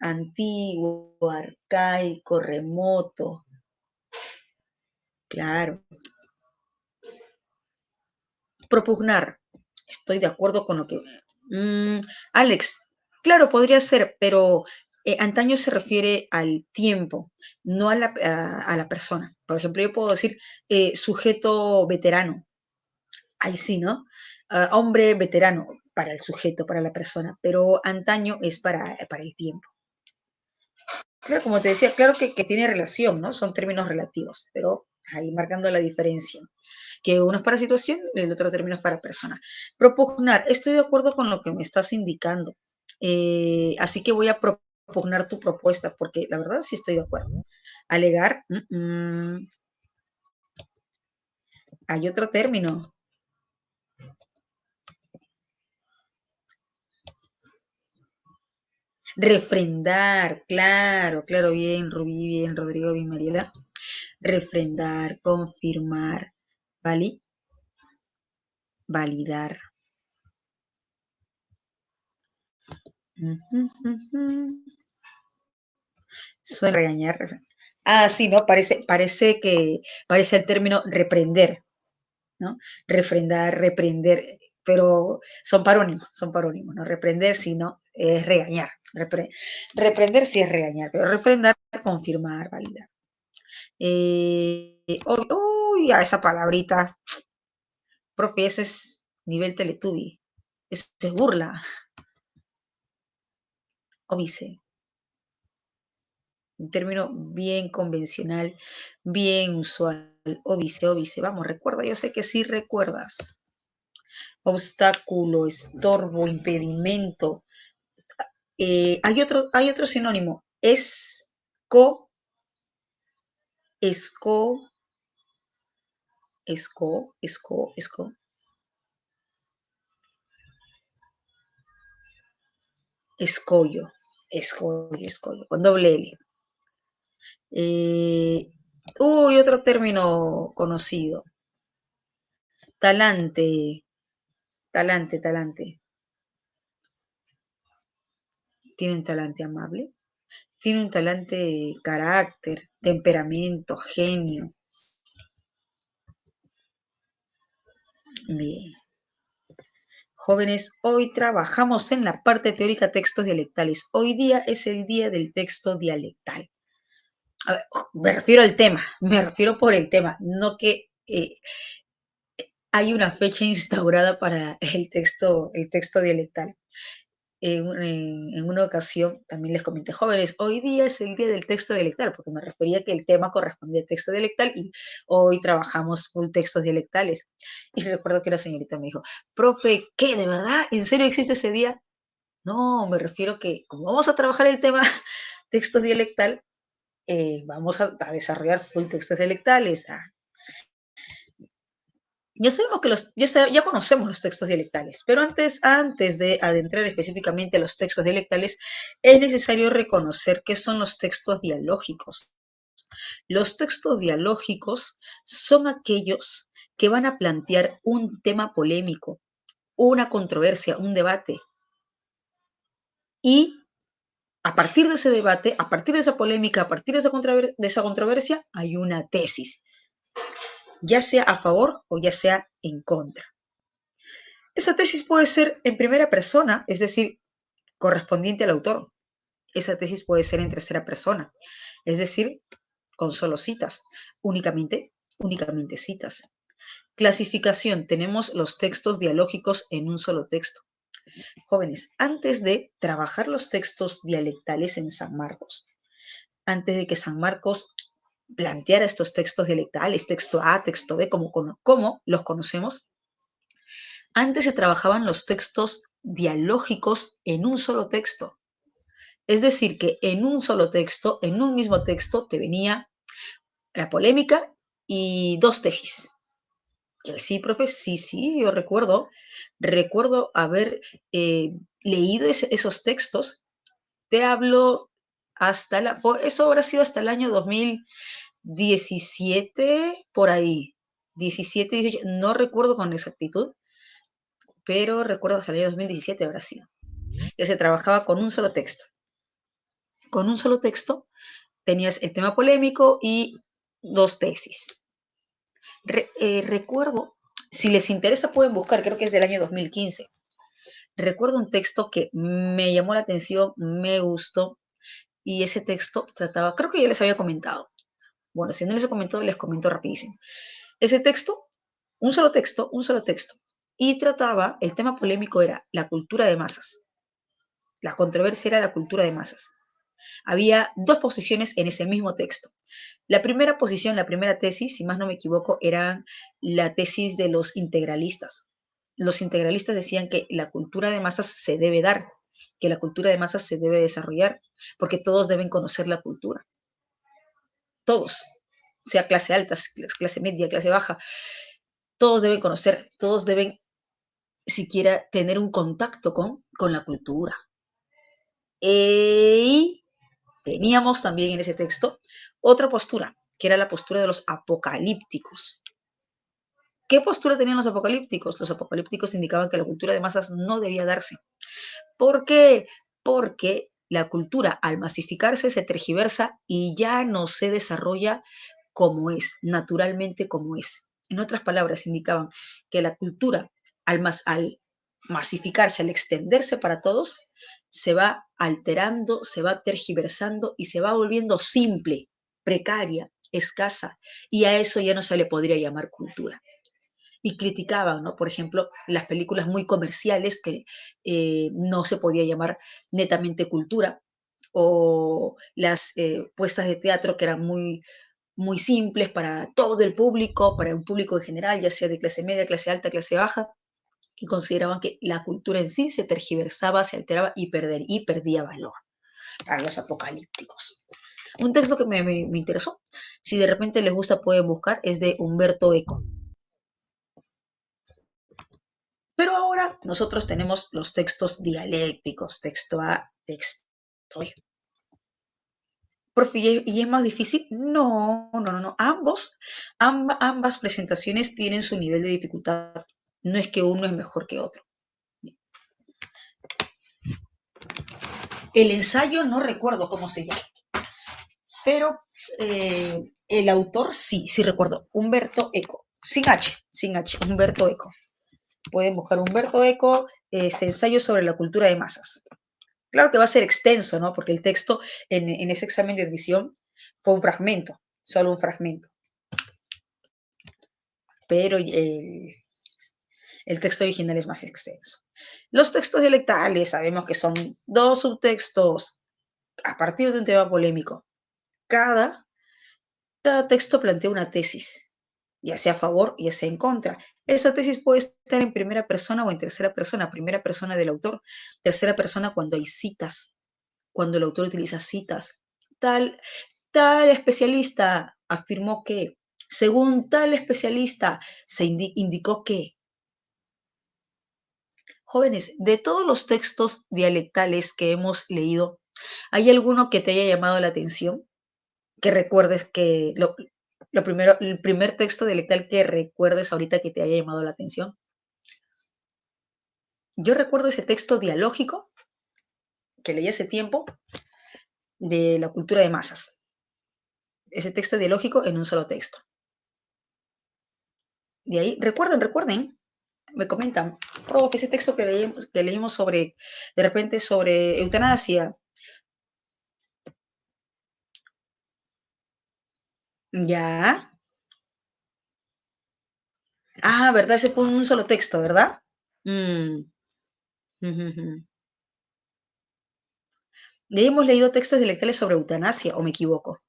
antiguo, arcaico, remoto. Claro. Propugnar. Estoy de acuerdo con lo que... Alex, claro, podría ser, pero antaño se refiere al tiempo, no a la persona. Por ejemplo, yo puedo decir sujeto veterano. Ahí sí, ¿no? Hombre veterano para el sujeto, para la persona, pero antaño es para el tiempo. Claro, como te decía, claro que tiene relación, ¿no? Son términos relativos, pero ahí marcando la diferencia. Que uno es para situación y el otro término es para persona. Propugnar, estoy de acuerdo con lo que me estás indicando. Así que voy a propugnar tu propuesta, porque la verdad sí estoy de acuerdo. Alegar, hay otro término. Refrendar, claro, claro, bien, Rubí, bien, Rodrigo, bien, Mariela. Refrendar, confirmar, ¿vale? Validar. Suele regañar. Ah, sí, ¿no? Parece el término reprender, ¿no? Refrendar, reprender, pero son parónimos, ¿no? Reprender sí, no, es regañar. Reprender sí es regañar, pero refrendar, confirmar, validar. Uy, a esa palabrita, profe, ese es nivel Teletubby. Eso es burla, óbice. Un término bien convencional, bien usual. Óbice, óbice. Vamos, recuerda, yo sé que sí recuerdas. Obstáculo, estorbo, impedimento. Hay otro sinónimo. Esco, esco. Escollo, escollo, con doble L. Otro término conocido. Talante, talante. Tiene un talante amable. Tiene un talante carácter, temperamento, genio. Bien. Jóvenes, hoy trabajamos en la parte teórica textos dialectales. Hoy día es el día del texto dialectal. A ver, me refiero al tema, me refiero por el tema, no que hay una fecha instaurada para el texto dialectal. En una ocasión también les comenté, jóvenes, hoy día es el día del texto dialectal, porque me refería que el tema correspondía al texto dialectal y hoy trabajamos full textos dialectales. Y recuerdo que la señorita me dijo, profe, ¿qué? ¿De verdad? ¿En serio existe ese día? No, me refiero que como vamos a trabajar el tema textos dialectal, vamos a desarrollar full textos dialectales. Ya sabemos que ya conocemos los textos dialectales, pero antes de adentrar específicamente a los textos dialectales, es necesario reconocer qué son los textos dialógicos. Los textos dialógicos son aquellos que van a plantear un tema polémico, una controversia, un debate. Y a partir de ese debate, a partir de esa polémica, a partir de esa controversia, hay una tesis, ya sea a favor o ya sea en contra. Esa tesis puede ser en primera persona, es decir, correspondiente al autor. Esa tesis puede ser en tercera persona, es decir, con solo citas, únicamente citas. Clasificación, tenemos los textos dialógicos en un solo texto. Jóvenes, antes de trabajar los textos dialectales en San Marcos, antes de que San Marcos planteara estos textos dialectales, texto A, texto B, como los conocemos, antes se trabajaban los textos dialógicos en un solo texto. Es decir, que en un solo texto, en un mismo texto, te venía la polémica y dos tesis. Sí, profe, sí, yo recuerdo haber leído esos textos. Te hablo eso habrá sido hasta el año 2017, por ahí, 17, 18, no recuerdo con exactitud, pero recuerdo hasta el año 2017 habrá sido, que se trabajaba con un solo texto. con un solo texto tenías el tema polémico y dos tesis. Recuerdo, si les interesa pueden buscar, creo que es del año 2015. Recuerdo un texto que me llamó la atención, me gustó, y ese texto trataba, creo que ya les había comentado. Bueno, si no les he comentado, les comento rapidísimo. Ese texto, un solo texto, y trataba, el tema polémico era la cultura de masas. La controversia era la cultura de masas. Había dos posiciones en ese mismo texto. La primera posición, la primera tesis, si más no me equivoco, era la tesis de los integralistas. Los integralistas decían que la cultura de masas se debe dar, que la cultura de masas se debe desarrollar, porque todos deben conocer la cultura. Todos, sea clase alta, clase media, clase baja, todos deben conocer, todos deben siquiera tener un contacto con la cultura. Y teníamos también en ese texto otra postura, que era la postura de los apocalípticos. ¿Qué postura tenían los apocalípticos? Los apocalípticos indicaban que la cultura de masas no debía darse. ¿Por qué? Porque la cultura al masificarse se tergiversa y ya no se desarrolla como es, naturalmente como es. En otras palabras, indicaban que la cultura al masificarse, al extenderse para todos, se va alterando, se va tergiversando y se va volviendo simple, precaria, escasa, y a eso ya no se le podría llamar cultura. Y criticaban, ¿no? Por ejemplo, las películas muy comerciales que no se podía llamar netamente cultura, o las puestas de teatro que eran muy simples para todo el público, para un público en general, ya sea de clase media, clase alta, clase baja, que consideraban que la cultura en sí se tergiversaba, se alteraba y perdía valor para los apocalípticos. Un texto que me interesó, si de repente les gusta pueden buscar, es de Humberto Eco. Pero ahora nosotros tenemos los textos dialécticos, texto A, texto B. Profe, ¿y es más difícil? No, no, no, no. Ambas presentaciones tienen su nivel de dificultad. No es que uno es mejor que otro. El ensayo no recuerdo cómo se llama, pero el autor sí recuerdo. Humberto Eco. Sin H, Humberto Eco. Pueden buscar Humberto Eco, este ensayo sobre la cultura de masas. Claro que va a ser extenso, ¿no? Porque el texto en ese examen de admisión fue un fragmento, solo un fragmento. Pero el texto original es más extenso. Los textos dialectales sabemos que son dos subtextos a partir de un tema polémico. Cada texto plantea una tesis, ya sea a favor, ya sea en contra. Esa tesis puede estar en primera persona o en tercera persona. Primera persona del autor, tercera persona cuando hay citas, cuando el autor utiliza citas. Tal especialista afirmó que, según tal especialista, se indicó que. Jóvenes, de todos los textos dialectales que hemos leído, ¿hay alguno que te haya llamado la atención? Que recuerdes que lo primero, el primer texto dialectal que recuerdes ahorita que te haya llamado la atención. Yo recuerdo ese texto dialógico que leí hace tiempo de la cultura de masas. Ese texto dialógico en un solo texto. De ahí, recuerden, me comentan, profe, ese texto que leímos sobre, de repente, sobre eutanasia. Ya. Ah, ¿verdad? Ese fue un solo texto, ¿verdad? Mm, ujú, ujú. De ahí hemos leído textos dialectales sobre eutanasia, ¿o me equivoco?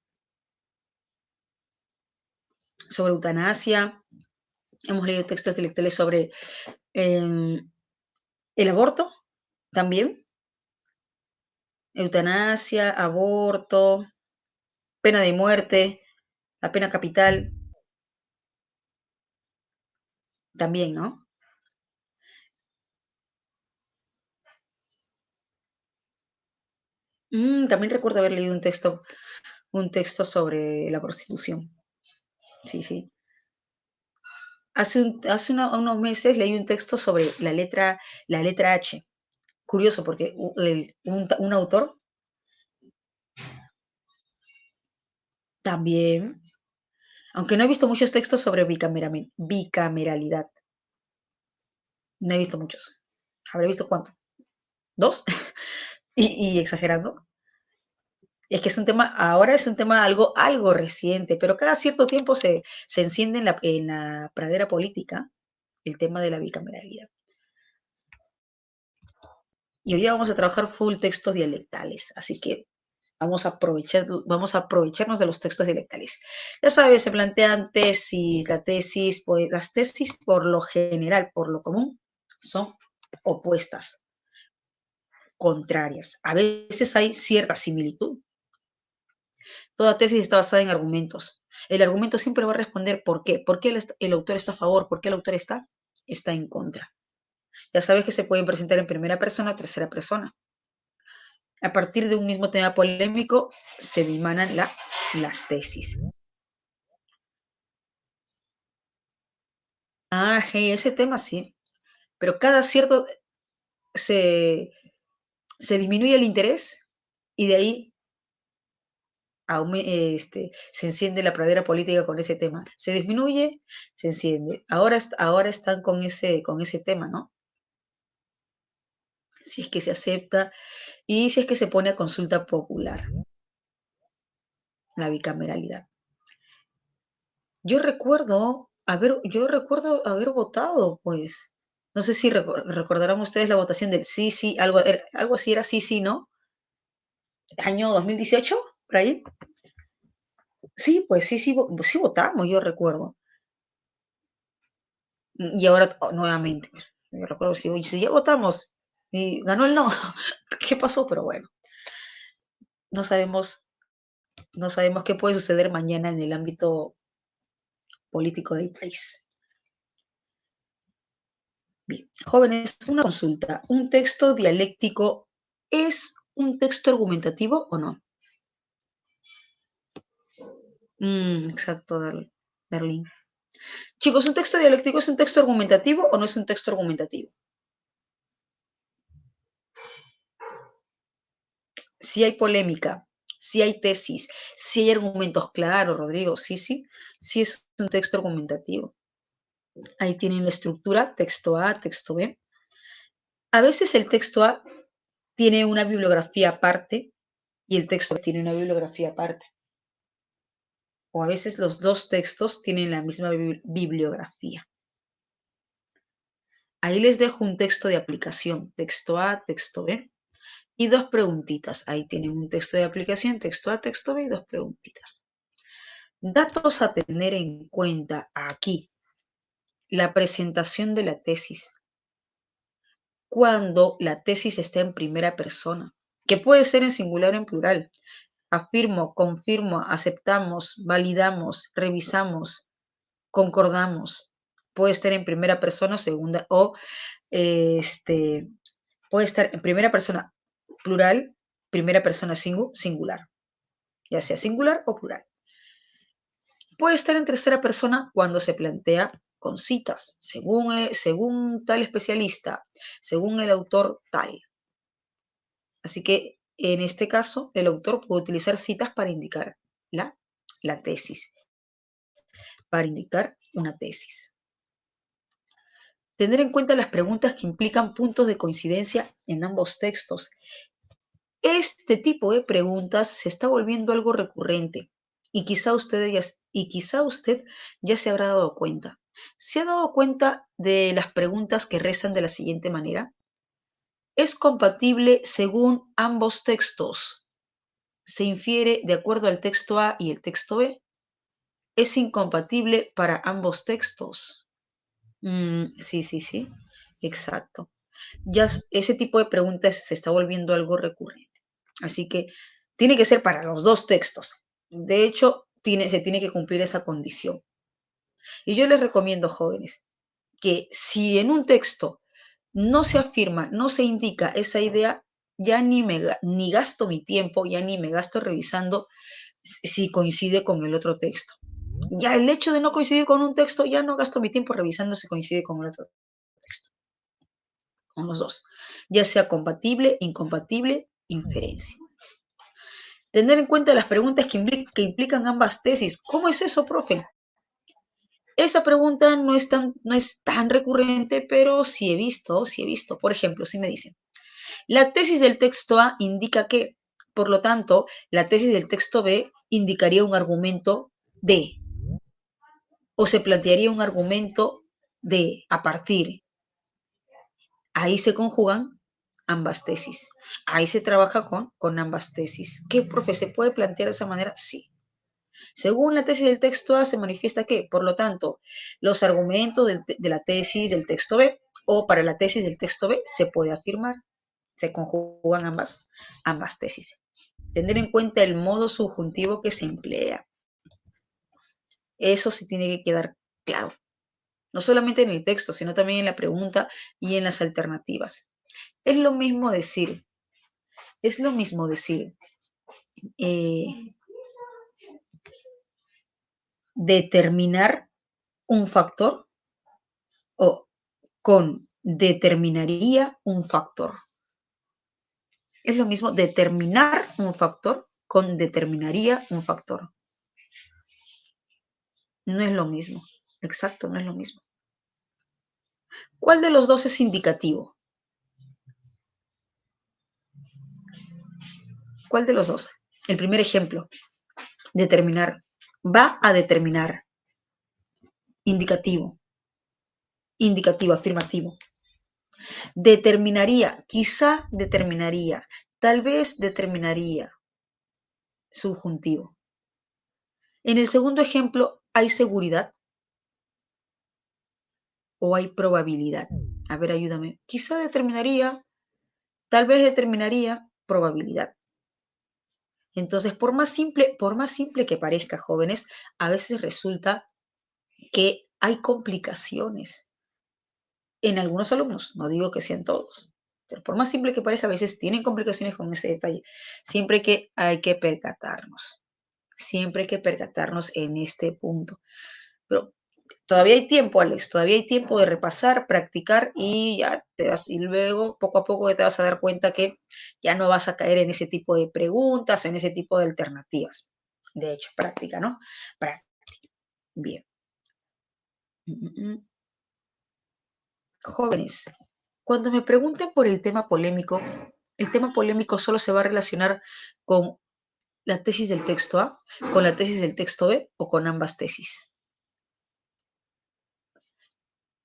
Sobre eutanasia, hemos leído textos dialectales sobre el aborto, también. Eutanasia, aborto, pena de muerte, la pena capital, también, ¿no? También recuerdo haber leído un texto sobre la prostitución. Sí, sí. Unos meses leí un texto sobre la letra H. Curioso, porque un autor También, aunque no he visto muchos textos sobre bicameralidad, no he visto muchos. ¿Habré visto cuánto? ¿Dos? Y exagerando. Es que es un tema, ahora es un tema algo reciente, pero cada cierto tiempo se enciende en la pradera política el tema de la bicameralidad. Y hoy día vamos a trabajar full textos dialectales, así que vamos a aprovecharnos de los textos dialectales. Ya sabes, se plantean tesis, la tesis, pues las tesis por lo general, por lo común, son opuestas, contrarias. A veces hay cierta similitud. Toda tesis está basada en argumentos. El argumento siempre va a responder por qué. ¿Por qué el autor está a favor? ¿Por qué el autor está en contra? Ya sabes que se pueden presentar en primera persona o tercera persona. A partir de un mismo tema polémico se dimanan las tesis. Ah, hey, ese tema sí. Pero cada cierto se, se disminuye el interés y de ahí se enciende la pradera política con ese tema. Se disminuye, se enciende. Ahora están con ese tema, ¿no? Si es que se acepta y si es que se pone a consulta popular, la bicameralidad. Yo recuerdo haber votado, pues. No sé si recordarán ustedes la votación del sí, sí, algo así era sí, sí, ¿no? Año 2018, por ahí. Sí, pues sí, sí, sí votamos, yo recuerdo. Y ahora nuevamente, pues, yo recuerdo si ya votamos y ganó el no, ¿qué pasó? Pero bueno, no sabemos, no sabemos qué puede suceder mañana en el ámbito político del país. Bien, jóvenes, una consulta. ¿Un texto dialéctico es un texto argumentativo o no? Exacto, Darlene. Chicos, ¿un texto dialéctico es un texto argumentativo o no es un texto argumentativo? Si hay polémica, si hay tesis, si hay argumentos claros, Rodrigo, sí, sí, sí es un texto argumentativo. Ahí tienen la estructura, texto A, texto B. A veces el texto A tiene una bibliografía aparte y el texto B tiene una bibliografía aparte. O a veces los dos textos tienen la misma bibliografía. Ahí les dejo un texto de aplicación, texto A, texto B, y dos preguntitas. Ahí tienen un texto de aplicación, texto A, texto B y dos preguntitas. Datos a tener en cuenta aquí. La presentación de la tesis. Cuando la tesis está en primera persona, que puede ser en singular o en plural. Afirmo, confirmo, aceptamos, validamos, revisamos, concordamos. Puede estar en primera persona o segunda, o puede estar en primera persona plural, primera persona singular, ya sea singular o plural. Puede estar en tercera persona cuando se plantea con citas, según tal especialista, según el autor tal. Así que en este caso, el autor puede utilizar citas para indicar la tesis, para indicar una tesis. Tener en cuenta las preguntas que implican puntos de coincidencia en ambos textos. Este tipo de preguntas se está volviendo algo recurrente y quizá usted ya se habrá dado cuenta. ¿Se ha dado cuenta de las preguntas que rezan de la siguiente manera? ¿Es compatible según ambos textos? ¿Se infiere de acuerdo al texto A y el texto B? ¿Es incompatible para ambos textos? Sí, sí, sí, exacto. Ese tipo de preguntas se está volviendo algo recurrente. Así que tiene que ser para los dos textos. De hecho, se tiene que cumplir esa condición. Y yo les recomiendo, jóvenes, que si en un texto no se afirma, no se indica esa idea, ya ni gasto mi tiempo, ya ni me gasto revisando si coincide con el otro texto. Ya el hecho de no coincidir con un texto, ya no gasto mi tiempo revisando si coincide con el otro texto, con los dos, ya sea compatible, incompatible, inferencia. Tener en cuenta las preguntas que implican ambas tesis. ¿Cómo es eso, profe? Esa pregunta no es tan recurrente, pero sí he visto, sí he visto. Por ejemplo, si me dicen, la tesis del texto A indica que, por lo tanto, la tesis del texto B indicaría un argumento de, o se plantearía un argumento de, a partir. Ahí se conjugan ambas tesis. Ahí se trabaja con ambas tesis. ¿Qué, profe, se puede plantear de esa manera? Sí. Según la tesis del texto A se manifiesta que, por lo tanto, los argumentos de la tesis del texto B o para la tesis del texto B se puede afirmar, se conjugan ambas tesis. Tener en cuenta el modo subjuntivo que se emplea. Eso sí tiene que quedar claro, no solamente en el texto, sino también en la pregunta y en las alternativas. Es lo mismo decir, eh, determinar un factor o con determinaría un factor. Es lo mismo determinar un factor con determinaría un factor. No es lo mismo. Exacto, no es lo mismo. ¿Cuál de los dos es indicativo? ¿Cuál de los dos? El primer ejemplo, determinar. Va a determinar. Indicativo. Indicativo, afirmativo. Determinaría, quizá determinaría, tal vez determinaría. Subjuntivo. En el segundo ejemplo, ¿hay seguridad o hay probabilidad? A ver, ayúdame. Quizá determinaría, tal vez determinaría probabilidad. Entonces, por más simple que parezca, jóvenes, a veces resulta que hay complicaciones en algunos alumnos, no digo que sean todos, pero por más simple que parezca, a veces tienen complicaciones con ese detalle. Siempre que hay que percatarnos, siempre hay que percatarnos en este punto. Pero todavía hay tiempo, Alex, todavía hay tiempo de repasar, practicar y ya te vas, y luego poco a poco te vas a dar cuenta que ya no vas a caer en ese tipo de preguntas o en ese tipo de alternativas. De hecho, práctica, ¿no? Práctica. Bien. Jóvenes, cuando me pregunten por el tema polémico solo se va a relacionar con la tesis del texto A, con la tesis del texto B o con ambas tesis.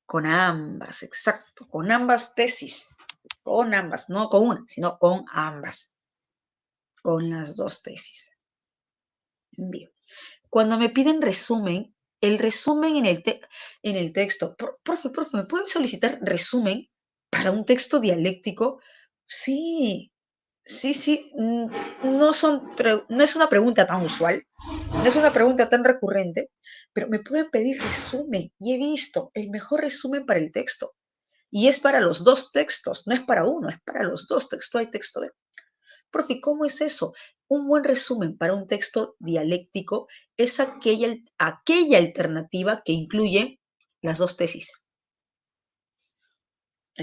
Con ambas, exacto, con ambas tesis, con ambas, no con una, sino con ambas, con las dos tesis. Bien, cuando me piden resumen, el resumen en el texto, profe, ¿me pueden solicitar resumen para un texto dialéctico? Sí, sí, no es una pregunta tan usual, no es una pregunta tan recurrente, pero me pueden pedir resumen y he visto el mejor resumen para el texto. Y es para los dos textos, no es para uno, es para los dos, texto A y texto B. Profe, ¿cómo es eso? Un buen resumen para un texto dialéctico es aquella alternativa que incluye las dos tesis.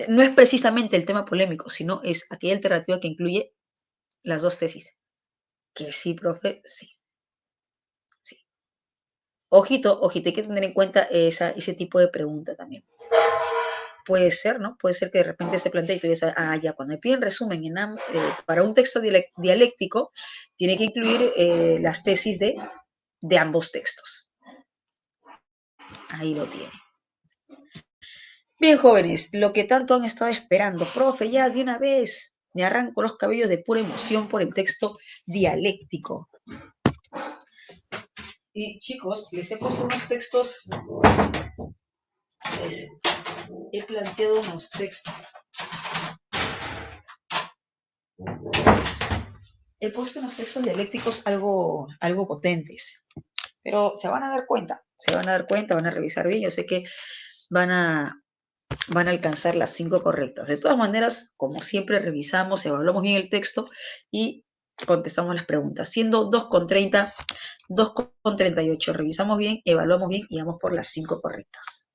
No es precisamente el tema polémico, sino es aquella alternativa que incluye las dos tesis. Que sí, profe, sí. Sí. Ojito, ojito, hay que tener en cuenta ese tipo de pregunta también. Puede ser, ¿no? Puede ser que de repente se plantee y tú dices, ya, cuando me piden resumen para un texto dialéctico, tiene que incluir las tesis de ambos textos. Ahí lo tiene. Bien, jóvenes, lo que tanto han estado esperando, profe, ya de una vez me arranco los cabellos de pura emoción por el texto dialéctico. Y chicos, les he puesto unos textos, he planteado unos textos. He puesto unos textos dialécticos algo potentes, pero se van a dar cuenta, van a revisar bien. Yo sé que van a alcanzar las 5 correctas. De todas maneras, como siempre, revisamos, evaluamos bien el texto y contestamos las preguntas. Siendo 2,30, 2,38. Revisamos bien, evaluamos bien y vamos por las 5 correctas.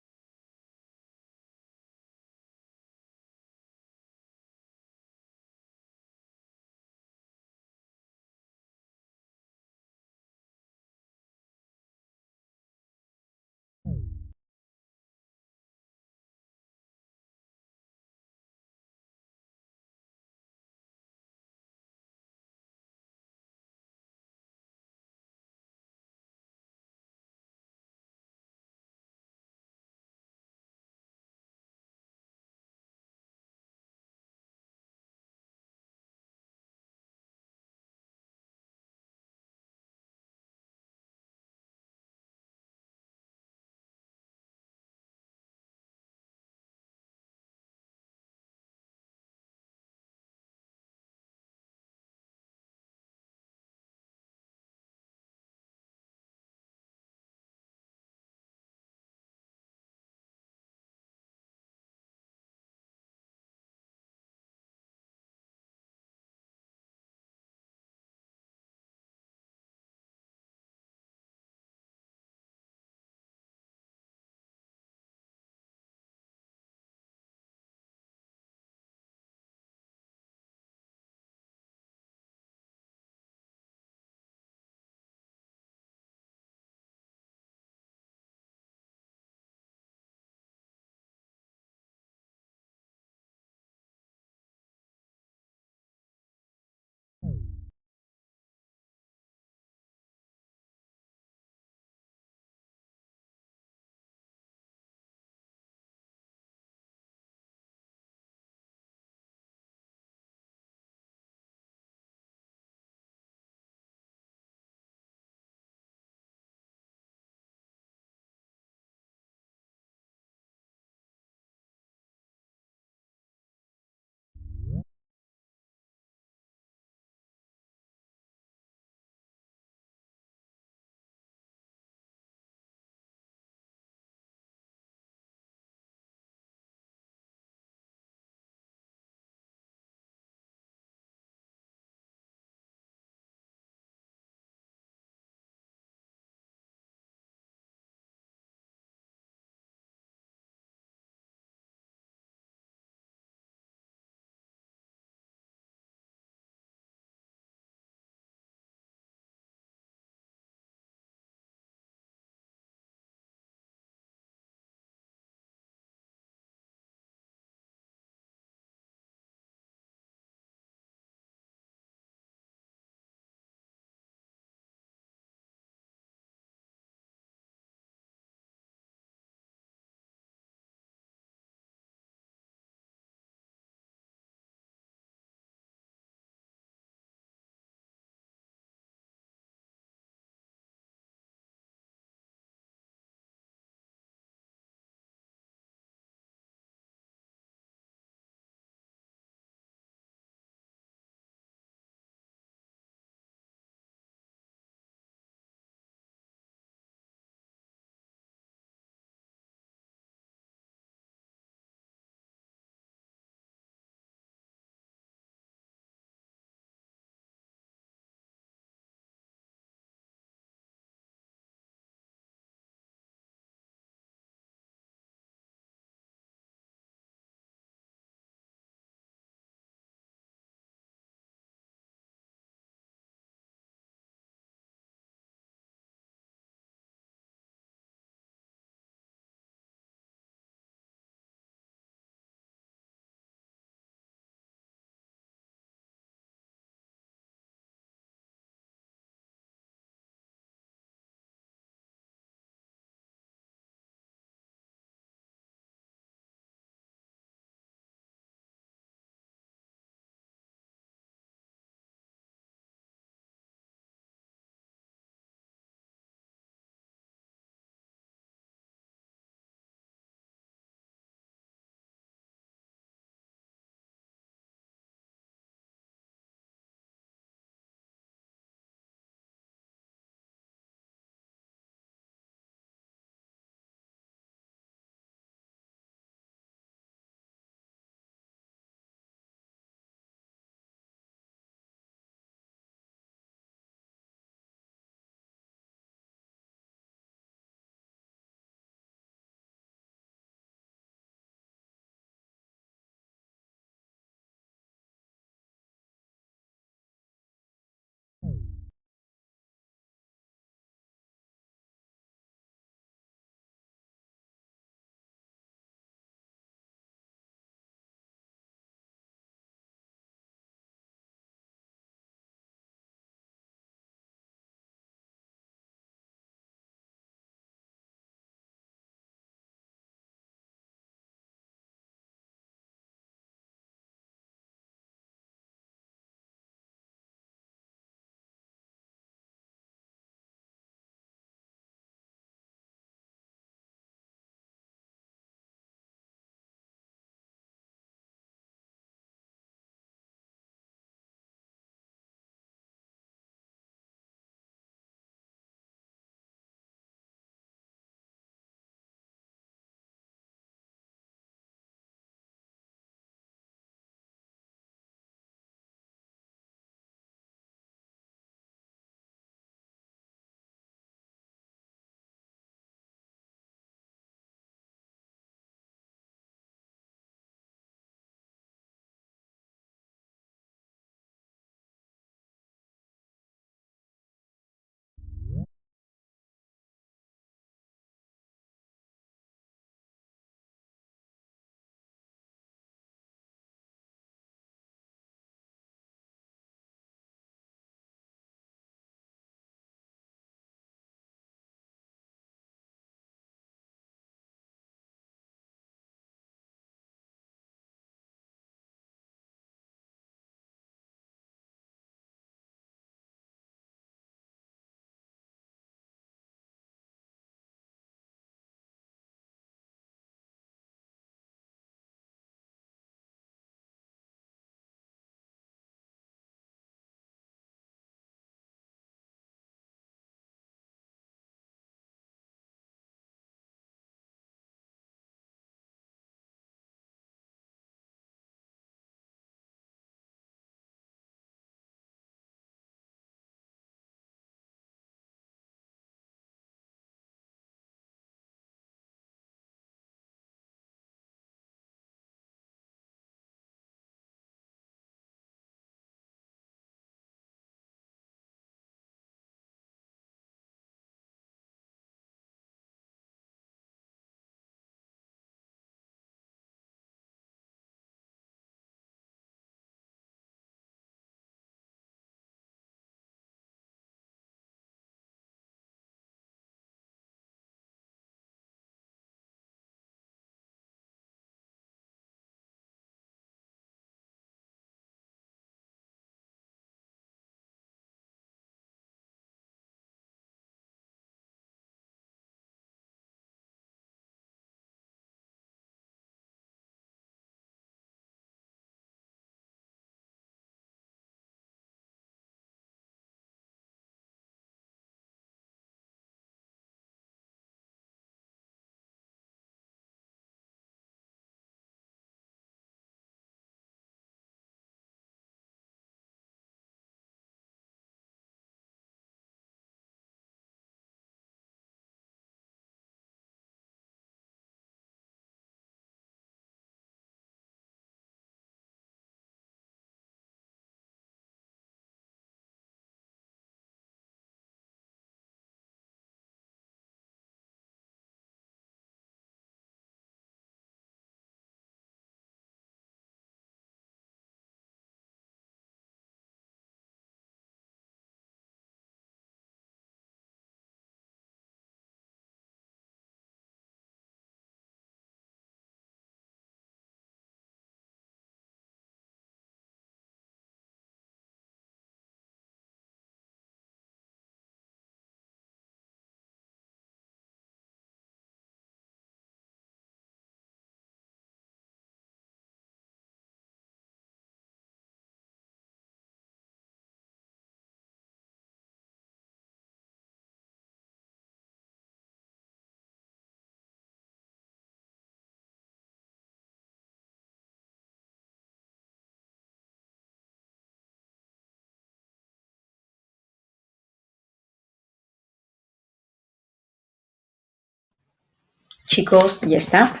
Chicos, ya está.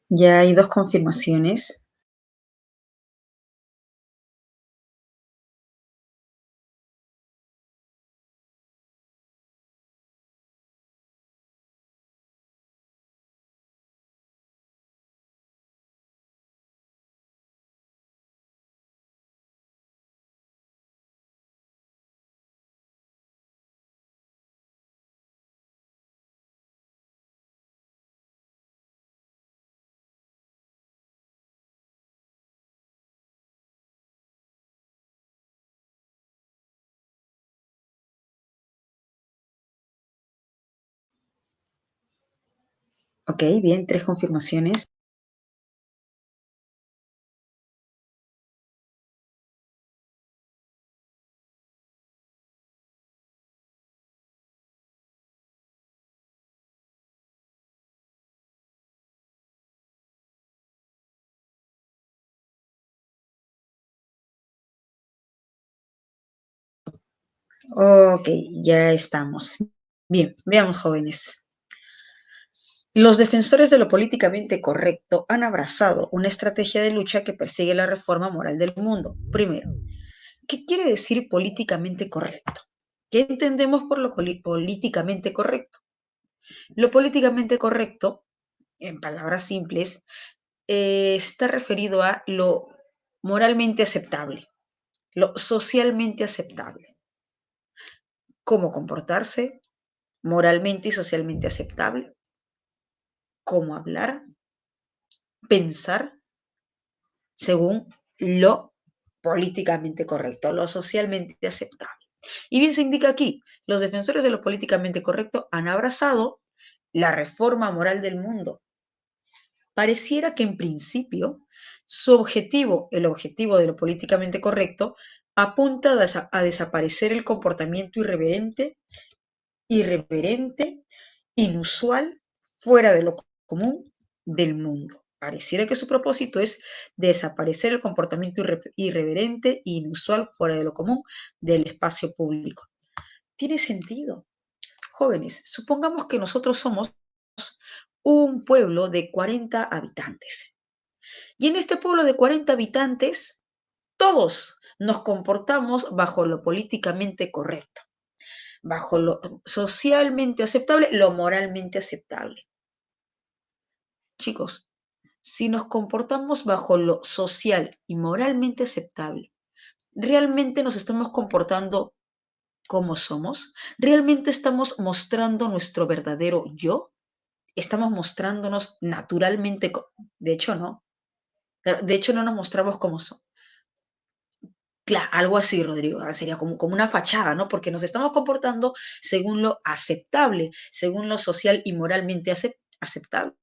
Ya hay dos confirmaciones. Ok, bien, tres confirmaciones. Ok, ya estamos. Bien, veamos, jóvenes. Los defensores de lo políticamente correcto han abrazado una estrategia de lucha que persigue la reforma moral del mundo. Primero, ¿qué quiere decir políticamente correcto? ¿Qué entendemos por lo políticamente correcto? Lo políticamente correcto, en palabras simples, está referido a lo moralmente aceptable, lo socialmente aceptable. Cómo comportarse moralmente y socialmente aceptable, cómo hablar, pensar según lo políticamente correcto, lo socialmente aceptable. Y bien se indica aquí, los defensores de lo políticamente correcto han abrazado la reforma moral del mundo. Pareciera que en principio su objetivo, el objetivo de lo políticamente correcto, apunta a desaparecer el comportamiento irreverente, inusual, fuera de lo común del mundo. Pareciera que su propósito es desaparecer el comportamiento irreverente, inusual, fuera de lo común del espacio público. Tiene sentido. Jóvenes, supongamos que nosotros somos un pueblo de 40 habitantes. Y en este pueblo de 40 habitantes, todos nos comportamos bajo lo políticamente correcto, bajo lo socialmente aceptable, lo moralmente aceptable. Chicos, si nos comportamos bajo lo social y moralmente aceptable, ¿realmente nos estamos comportando como somos? ¿Realmente estamos mostrando nuestro verdadero yo? ¿Estamos mostrándonos naturalmente? De hecho, no. De hecho, no nos mostramos como somos. Claro, algo así, Rodrigo, sería como una fachada, ¿no? Porque nos estamos comportando según lo aceptable, según lo social y moralmente aceptable.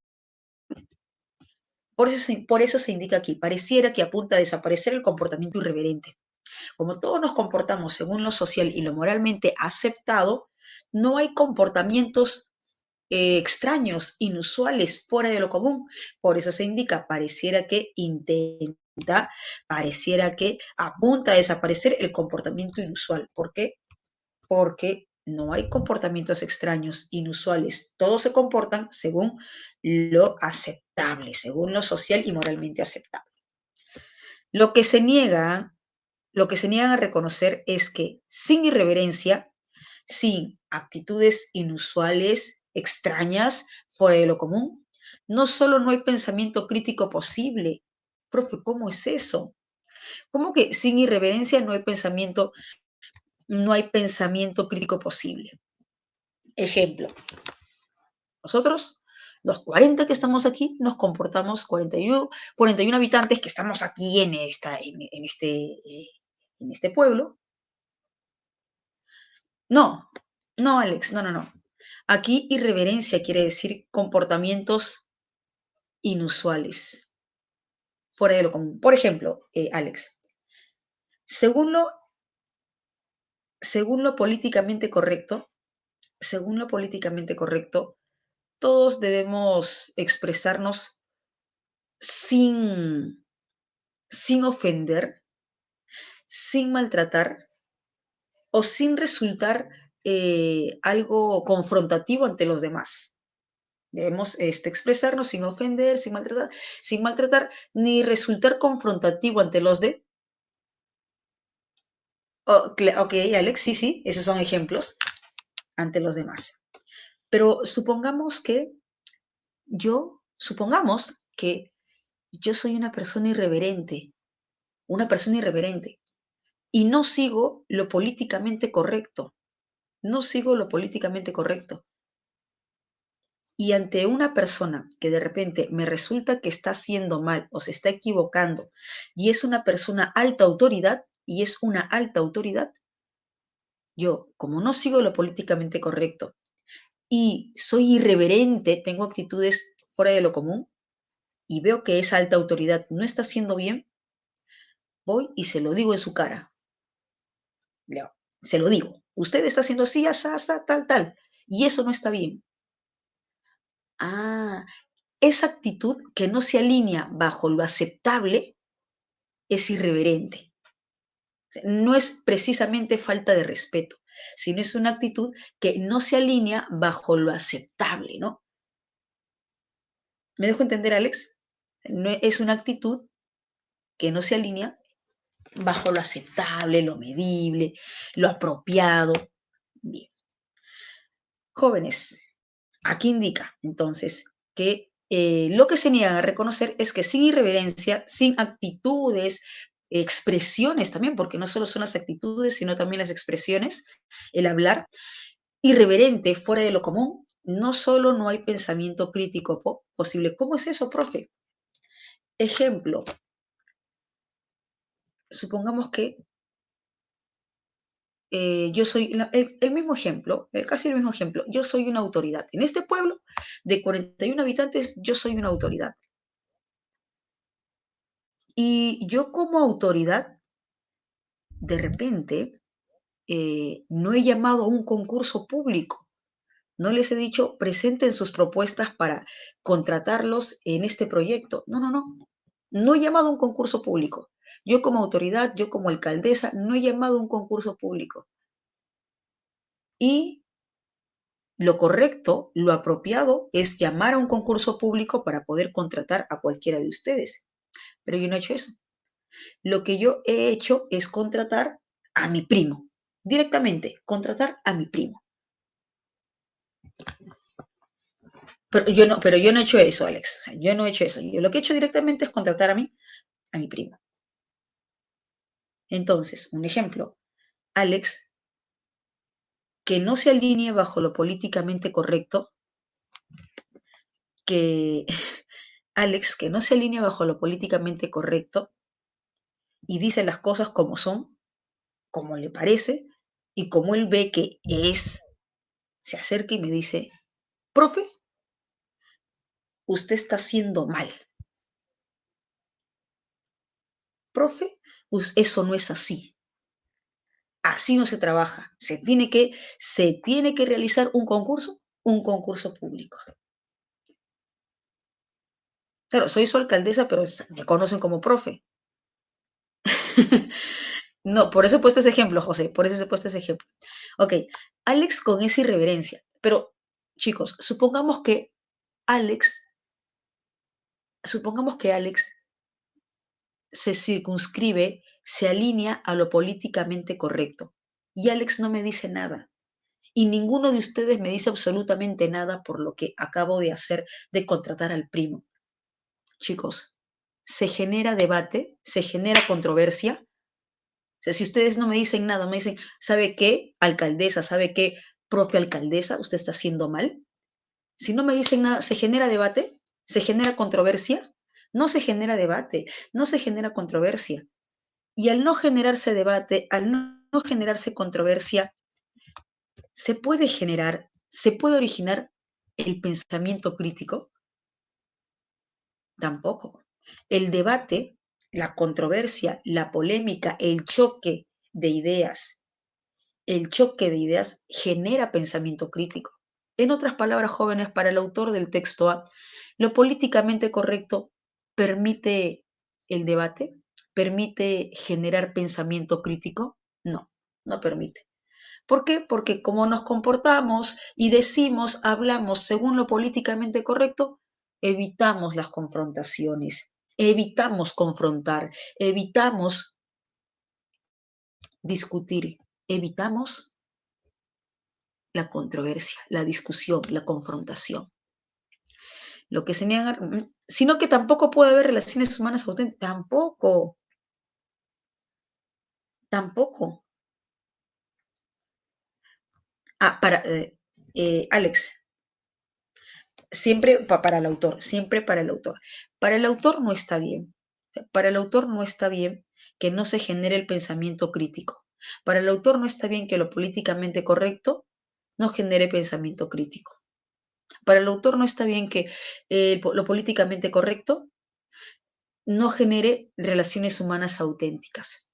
Por eso se indica aquí, pareciera que apunta a desaparecer el comportamiento irreverente. Como todos nos comportamos según lo social y lo moralmente aceptado, no hay comportamientos extraños, inusuales, fuera de lo común. Por eso se indica, pareciera que apunta a desaparecer el comportamiento inusual. ¿Por qué? Porque no hay comportamientos extraños, inusuales. Todos se comportan según lo aceptable, según lo social y moralmente aceptable. Lo que se niega, lo que se niegan a reconocer es que sin irreverencia, sin actitudes inusuales, extrañas, fuera de lo común, no solo no hay pensamiento crítico posible. Profe, ¿cómo es eso? ¿Cómo que sin irreverencia no hay pensamiento crítico posible? Ejemplo, nosotros, los 40 que estamos aquí, nos comportamos, 41 habitantes que estamos aquí en este pueblo. No, no, Alex, no, no, no. Aquí irreverencia quiere decir comportamientos inusuales, fuera de lo común. Por ejemplo, Alex, según lo, según lo políticamente correcto, según lo políticamente correcto, todos debemos expresarnos sin, sin ofender, sin maltratar o sin resultar algo confrontativo ante los demás. Debemos expresarnos sin ofender, sin maltratar, ni resultar confrontativo ante los de... Ok, Alex, sí, sí, esos son ejemplos ante los demás. Pero supongamos que yo soy una persona irreverente, y no sigo lo políticamente correcto, no sigo lo políticamente correcto. Y ante una persona que de repente me resulta que está haciendo mal o se está equivocando y es una persona alta autoridad, yo, como no sigo lo políticamente correcto y soy irreverente, tengo actitudes fuera de lo común y veo que esa alta autoridad no está haciendo bien, voy y se lo digo en su cara. Se lo digo. Usted está haciendo así, asá, asá, tal, tal. Y eso no está bien. Ah, esa actitud que no se alinea bajo lo aceptable es irreverente. O sea, no es precisamente falta de respeto, sino es una actitud que no se alinea bajo lo aceptable, ¿no? ¿Me dejo entender, Alex? No es una actitud que no se alinea bajo lo aceptable, lo medible, lo apropiado. Bien. Jóvenes, aquí indica entonces que lo que se niegan a reconocer es que sin irreverencia, sin actitudes, expresiones también, porque no solo son las actitudes, sino también las expresiones, el hablar irreverente, fuera de lo común, no solo no hay pensamiento crítico posible. ¿Cómo es eso, profe? Ejemplo, supongamos que yo soy el mismo ejemplo, casi el mismo ejemplo. Yo soy una autoridad. En este pueblo de 41 habitantes, yo soy una autoridad. Y yo como autoridad, de repente, no he llamado a un concurso público. No les he dicho, presenten sus propuestas para contratarlos en este proyecto. No, no, no. No he llamado a un concurso público. Yo como autoridad, yo como alcaldesa, no he llamado a un concurso público. Y lo correcto, lo apropiado es llamar a un concurso público para poder contratar a cualquiera de ustedes. Pero yo no he hecho eso. Lo que yo he hecho es contratar a mi primo. Directamente, contratar a mi primo. Pero yo no he hecho eso, Alex. O sea, yo no he hecho eso. Yo lo que he hecho directamente es contratar a mi primo. Entonces, un ejemplo, Alex, que no se alinee bajo lo políticamente correcto, que Alex, que no se alinea bajo lo políticamente correcto y dice las cosas como son, como le parece y como él ve que es, se acerca y me dice, profe, usted está haciendo mal. Profe, eso no es así. Así no se trabaja. Se tiene que realizar un concurso público. Claro, soy su alcaldesa, pero me conocen como profe. No, por eso he puesto ese ejemplo, José, por eso he puesto ese ejemplo. Ok, Alex con esa irreverencia, pero chicos, Alex, supongamos que Alex se circunscribe, se alinea a lo políticamente correcto y Alex no me dice nada. Y ninguno de ustedes me dice absolutamente nada por lo que acabo de hacer de contratar al primo. Chicos, se genera debate, se genera controversia. O sea, si ustedes no me dicen nada, me dicen, ¿sabe qué, alcaldesa? ¿Sabe qué, profe alcaldesa? Usted está haciendo mal. Si no me dicen nada, ¿se genera debate? ¿Se genera controversia? No se genera debate, no se genera controversia. Y al no generarse debate, al no generarse controversia, se puede originar el pensamiento crítico. Tampoco. El debate, la controversia, la polémica, el choque de ideas genera pensamiento crítico. En otras palabras, jóvenes, para el autor del texto A, lo políticamente correcto permite el debate, permite generar pensamiento crítico. No, no permite. ¿Por qué? Porque como nos comportamos y decimos, hablamos según lo políticamente correcto, evitamos las confrontaciones, evitamos confrontar, evitamos discutir, evitamos la controversia, la discusión, la confrontación. Lo que se niega, sino que tampoco puede haber relaciones humanas auténticas, tampoco, tampoco. Alex, siempre para el autor, siempre para el autor. Para el autor no está bien. Para el autor no está bien que no se genere el pensamiento crítico. Para el autor no está bien que lo políticamente correcto no genere pensamiento crítico. Para el autor no está bien que lo políticamente correcto no genere relaciones humanas auténticas.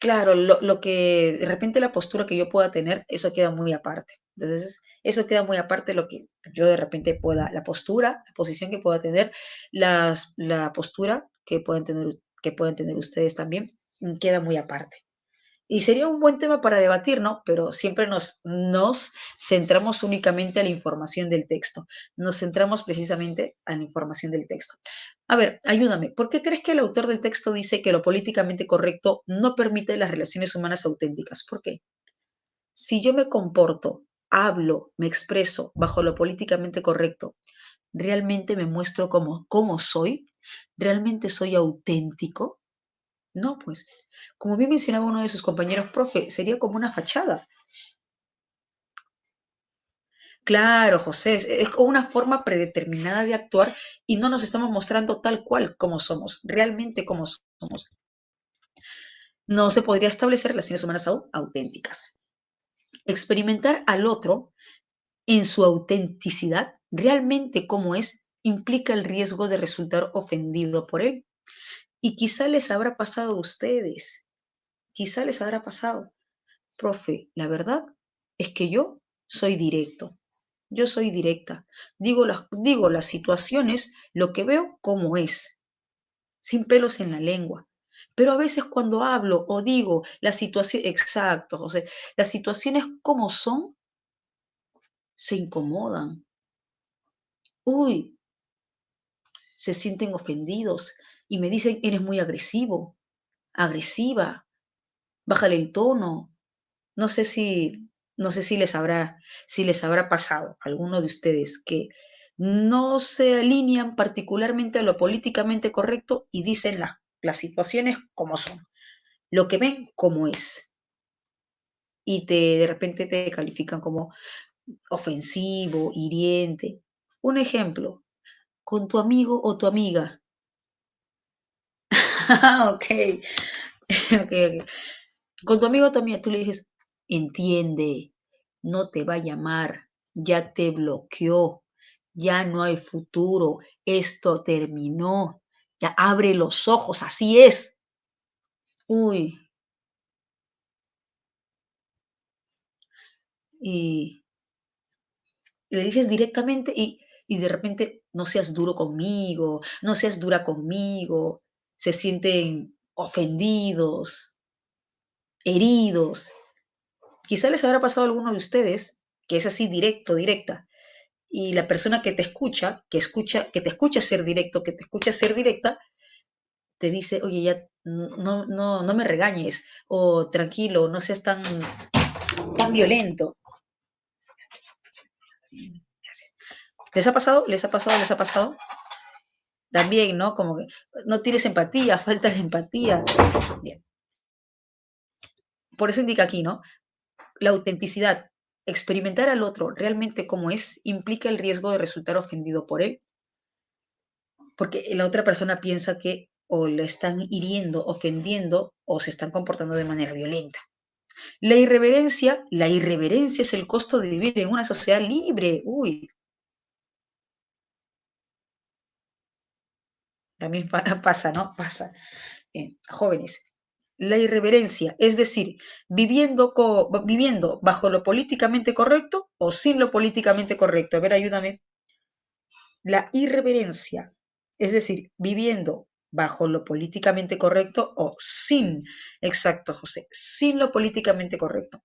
Claro, lo que de repente la postura que yo pueda tener, eso queda muy aparte. Entonces, eso queda muy aparte de lo que yo de repente pueda, la postura, la posición que pueda tener, la postura que pueden tener ustedes también, queda muy aparte. Y sería un buen tema para debatir, ¿no? Pero siempre nos centramos únicamente a la información del texto. Nos centramos precisamente a la información del texto. A ver, ayúdame. ¿Por qué crees que el autor del texto dice que lo políticamente correcto no permite las relaciones humanas auténticas? ¿Por qué? Si yo me comporto, hablo, me expreso bajo lo políticamente correcto, ¿realmente me muestro como soy? ¿Realmente soy auténtico? No, pues, como bien mencionaba uno de sus compañeros, profe, sería como una fachada. Claro, José, es como una forma predeterminada de actuar y no nos estamos mostrando tal cual como somos, realmente como somos. No se podría establecer relaciones humanas auténticas. Experimentar al otro en su autenticidad, realmente como es, implica el riesgo de resultar ofendido por él. Y quizá les habrá pasado a ustedes, quizá les habrá pasado. Profe, la verdad es que yo soy directo, yo soy directa. Digo las situaciones, lo que veo como es, sin pelos en la lengua. Pero a veces cuando hablo o digo la situación, exacto, José, las situaciones como son, se incomodan. Uy, se sienten ofendidos y me dicen, eres muy agresivo, agresiva, bájale el tono. No sé si les habrá pasado a alguno de ustedes que no se alinean particularmente a lo políticamente correcto y dicen las situaciones como son, lo que ven como es, y de repente te califican como ofensivo, hiriente. Un ejemplo, con tu amigo o tu amiga. Ok, ok, ok. Con tu amigo o tu amiga, tú le dices, entiende, no te va a llamar, ya te bloqueó, ya no hay futuro, esto terminó, ya abre los ojos, así es. Uy, y le dices directamente y de repente no seas duro conmigo, no seas dura conmigo, se sienten ofendidos, heridos. Quizá les habrá pasado a alguno de ustedes que es así directo, directa, y la persona que te escucha ser directo, que te escucha ser directa, te dice, oye, ya no, no, no me regañes, o tranquilo, no seas tan violento. ¿Les ha pasado? ¿Les ha pasado? ¿Les ha pasado? También, ¿no? Como que no tienes empatía, falta de empatía. Bien. Por eso indica aquí, ¿no? La autenticidad. Experimentar al otro realmente como es implica el riesgo de resultar ofendido por él, porque la otra persona piensa que o le están hiriendo, ofendiendo o se están comportando de manera violenta. La irreverencia es el costo de vivir en una sociedad libre. Uy, también pasa, ¿no? Pasa. Jóvenes. La irreverencia, es decir, viviendo bajo lo políticamente correcto o sin lo políticamente correcto. A ver, ayúdame. La irreverencia, es decir, viviendo bajo lo políticamente correcto o sin, exacto, José, sin lo políticamente correcto.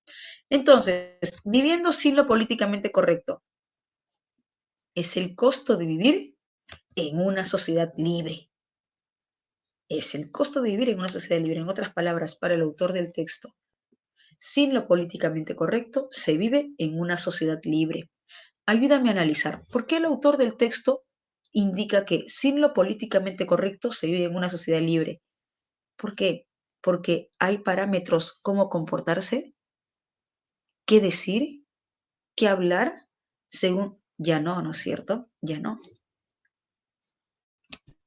Entonces, viviendo sin lo políticamente correcto es el costo de vivir en una sociedad libre. Es el costo de vivir en una sociedad libre. En otras palabras, para el autor del texto, sin lo políticamente correcto se vive en una sociedad libre. Ayúdame a analizar por qué el autor del texto indica que sin lo políticamente correcto se vive en una sociedad libre. ¿Por qué? Porque hay parámetros cómo comportarse, qué decir, qué hablar, según... Ya no, ¿no es cierto? Ya no,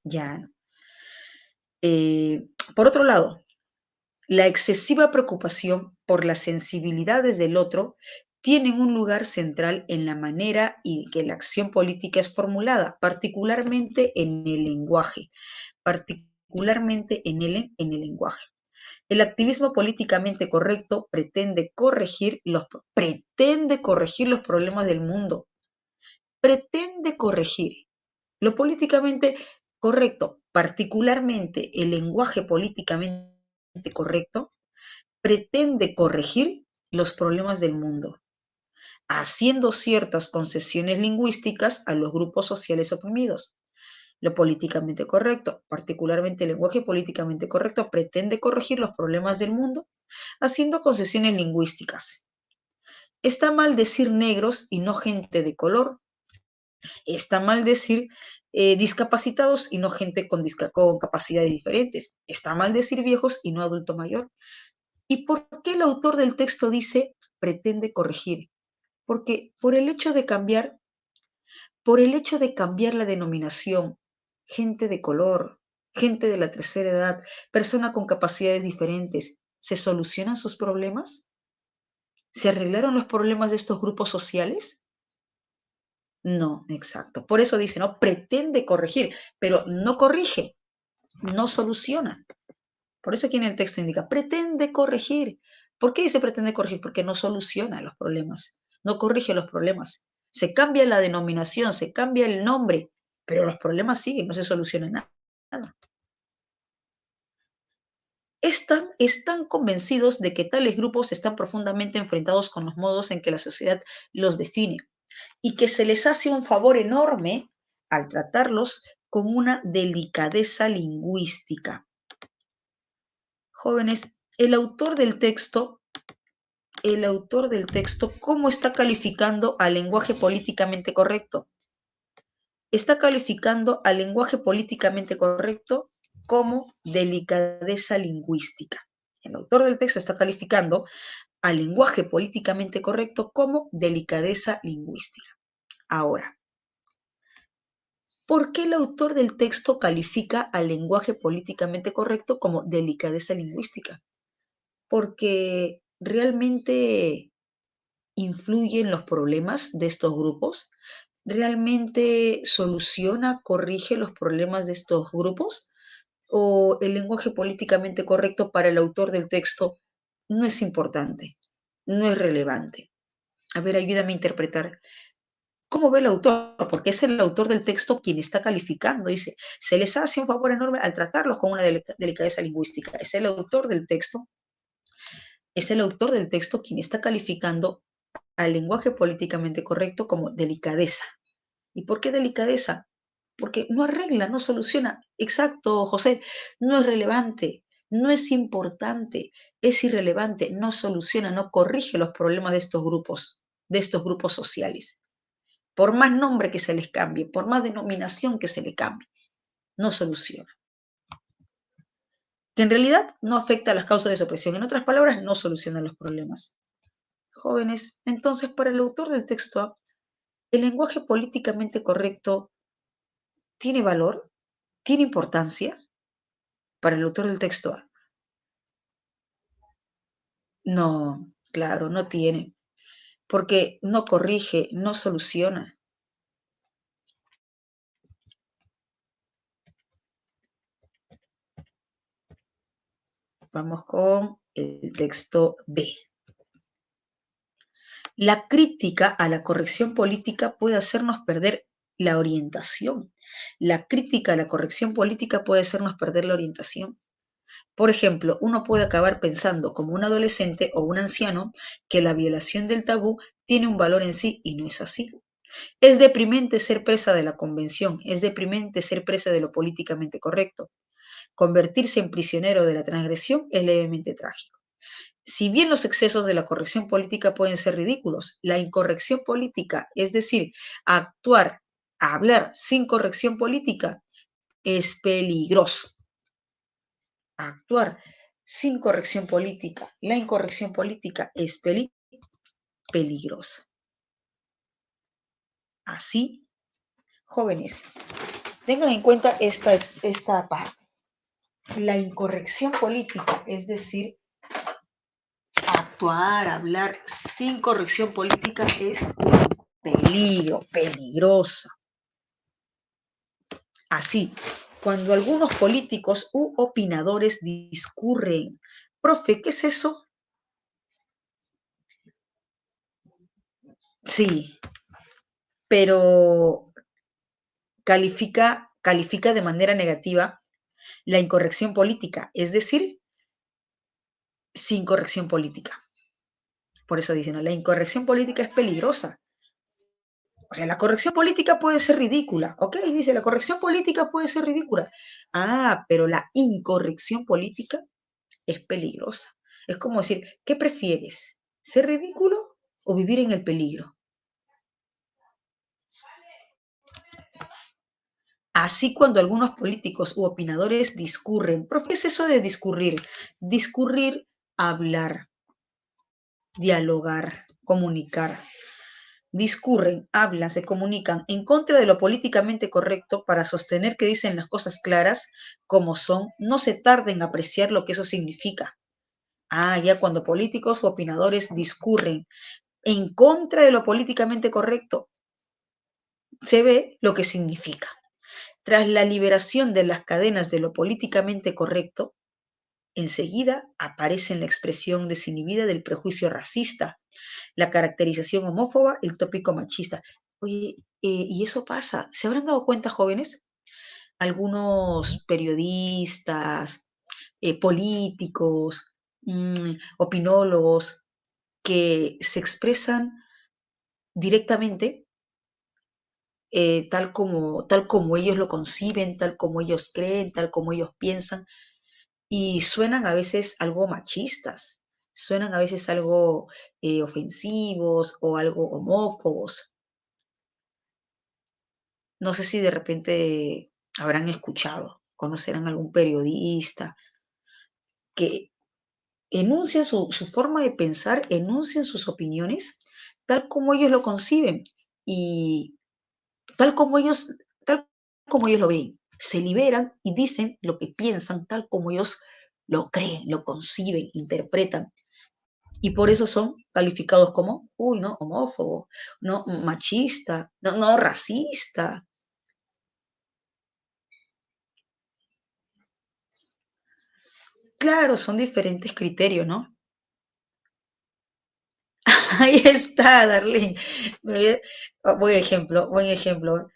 ya no. Por otro lado, la excesiva preocupación por las sensibilidades del otro tienen un lugar central en la manera en que la acción política es formulada, particularmente en el lenguaje, particularmente en el lenguaje. El activismo políticamente correcto pretende corregir los problemas del mundo, pretende corregir lo políticamente correcto, particularmente el lenguaje políticamente correcto, pretende corregir los problemas del mundo, haciendo ciertas concesiones lingüísticas a los grupos sociales oprimidos. Lo políticamente correcto, particularmente el lenguaje políticamente correcto, pretende corregir los problemas del mundo, haciendo concesiones lingüísticas. Está mal decir negros y no gente de color. Está mal decir discapacitados y no gente con capacidades diferentes. Está mal decir viejos y no adulto mayor. ¿Y por qué el autor del texto dice pretende corregir? Porque por el hecho de cambiar la denominación, gente de color, gente de la tercera edad, persona con capacidades diferentes, ¿se solucionan sus problemas? ¿Se arreglaron los problemas de estos grupos sociales? No, exacto. Por eso dice, no, pretende corregir, pero no corrige, no soluciona. Por eso aquí en el texto indica, pretende corregir. ¿Por qué dice pretende corregir? Porque no soluciona los problemas, no corrige los problemas. Se cambia la denominación, se cambia el nombre, pero los problemas siguen, no se soluciona nada. Están convencidos de que tales grupos están profundamente enfrentados con los modos en que la sociedad los define y que se les hace un favor enorme al tratarlos con una delicadeza lingüística. Jóvenes, ¿cómo está calificando al lenguaje políticamente correcto? Está calificando al lenguaje políticamente correcto como delicadeza lingüística. El autor del texto está calificando al lenguaje políticamente correcto como delicadeza lingüística. Ahora, ¿por qué el autor del texto califica al lenguaje políticamente correcto como delicadeza lingüística? Porque realmente influye en los problemas de estos grupos, realmente soluciona, corrige los problemas de estos grupos, o el lenguaje políticamente correcto para el autor del texto no es importante, no es relevante. A ver, ayúdame a interpretar. ¿Cómo ve el autor? Porque es el autor del texto quien está calificando. Dice, se les hace un favor enorme al tratarlos con una delicadeza lingüística. Es el autor del texto quien está calificando al lenguaje políticamente correcto como delicadeza. ¿Y por qué delicadeza? Porque no arregla, no soluciona. Exacto, José, no es relevante, no es importante, es irrelevante, no soluciona, no corrige los problemas de estos grupos sociales. Por más nombre que se les cambie, por más denominación que se le cambie, no soluciona. Que en realidad no afecta a las causas de su opresión. En otras palabras, no soluciona los problemas. Jóvenes, entonces para el autor del texto, ¿el lenguaje políticamente correcto tiene valor? ¿Tiene importancia para el autor del texto? No, claro, no tiene, porque no corrige, no soluciona. Vamos con el texto B. La crítica a la corrección política puede hacernos perder la orientación. La crítica a la corrección política puede hacernos perder la orientación. Por ejemplo, uno puede acabar pensando como un adolescente o un anciano que la violación del tabú tiene un valor en sí y no es así. Es deprimente ser presa de la convención, es deprimente ser presa de lo políticamente correcto. Convertirse en prisionero de la transgresión es levemente trágico. Si bien los excesos de la corrección política pueden ser ridículos, la incorrección política, es decir, actuar, hablar sin corrección política, es peligroso. Actuar sin corrección política, la incorrección política es peligrosa. Así, jóvenes, tengan en cuenta esta parte. La incorrección política, es decir, actuar, hablar sin corrección política es peligro, peligrosa. Así, cuando algunos políticos u opinadores discurren, profe, ¿qué es eso? Sí, pero califica de manera negativa la incorrección política, es decir, sin corrección política. Por eso dicen, ¿no? La incorrección política es peligrosa. O sea, la corrección política puede ser ridícula, ¿ok? Dice, la corrección política puede ser ridícula. Ah, pero la incorrección política es peligrosa. Es como decir, ¿qué prefieres? ¿Ser ridículo o vivir en el peligro? Así cuando algunos políticos u opinadores discurren, ¿pero qué es eso de discurrir? Discurrir, hablar, dialogar, comunicar. Discurren, hablan, se comunican en contra de lo políticamente correcto para sostener que dicen las cosas claras como son, no se tarden en apreciar lo que eso significa. Ah, ya cuando políticos o opinadores discurren en contra de lo políticamente correcto, se ve lo que significa. Tras la liberación de las cadenas de lo políticamente correcto, enseguida aparece la expresión desinhibida del prejuicio racista, la caracterización homófoba, el tópico machista. Oye, y eso pasa. ¿Se habrán dado cuenta, jóvenes? Algunos periodistas, políticos, opinólogos, que se expresan directamente tal como ellos lo conciben, tal como ellos creen, tal como ellos piensan, y suenan a veces algo machistas, suenan a veces algo ofensivos o algo homófobos. No sé si de repente habrán escuchado, conocerán algún periodista que enuncian su forma de pensar, enuncian sus opiniones tal como ellos lo conciben y tal como ellos, tal como ellos lo ven. Se liberan y dicen lo que piensan tal como ellos lo creen, lo conciben, interpretan. Y por eso son calificados como, uy, no, homófobo, no, machista, no, no, racista. Claro, son diferentes criterios, ¿no? Ahí está, Darlene. Buen ejemplo, buen ejemplo,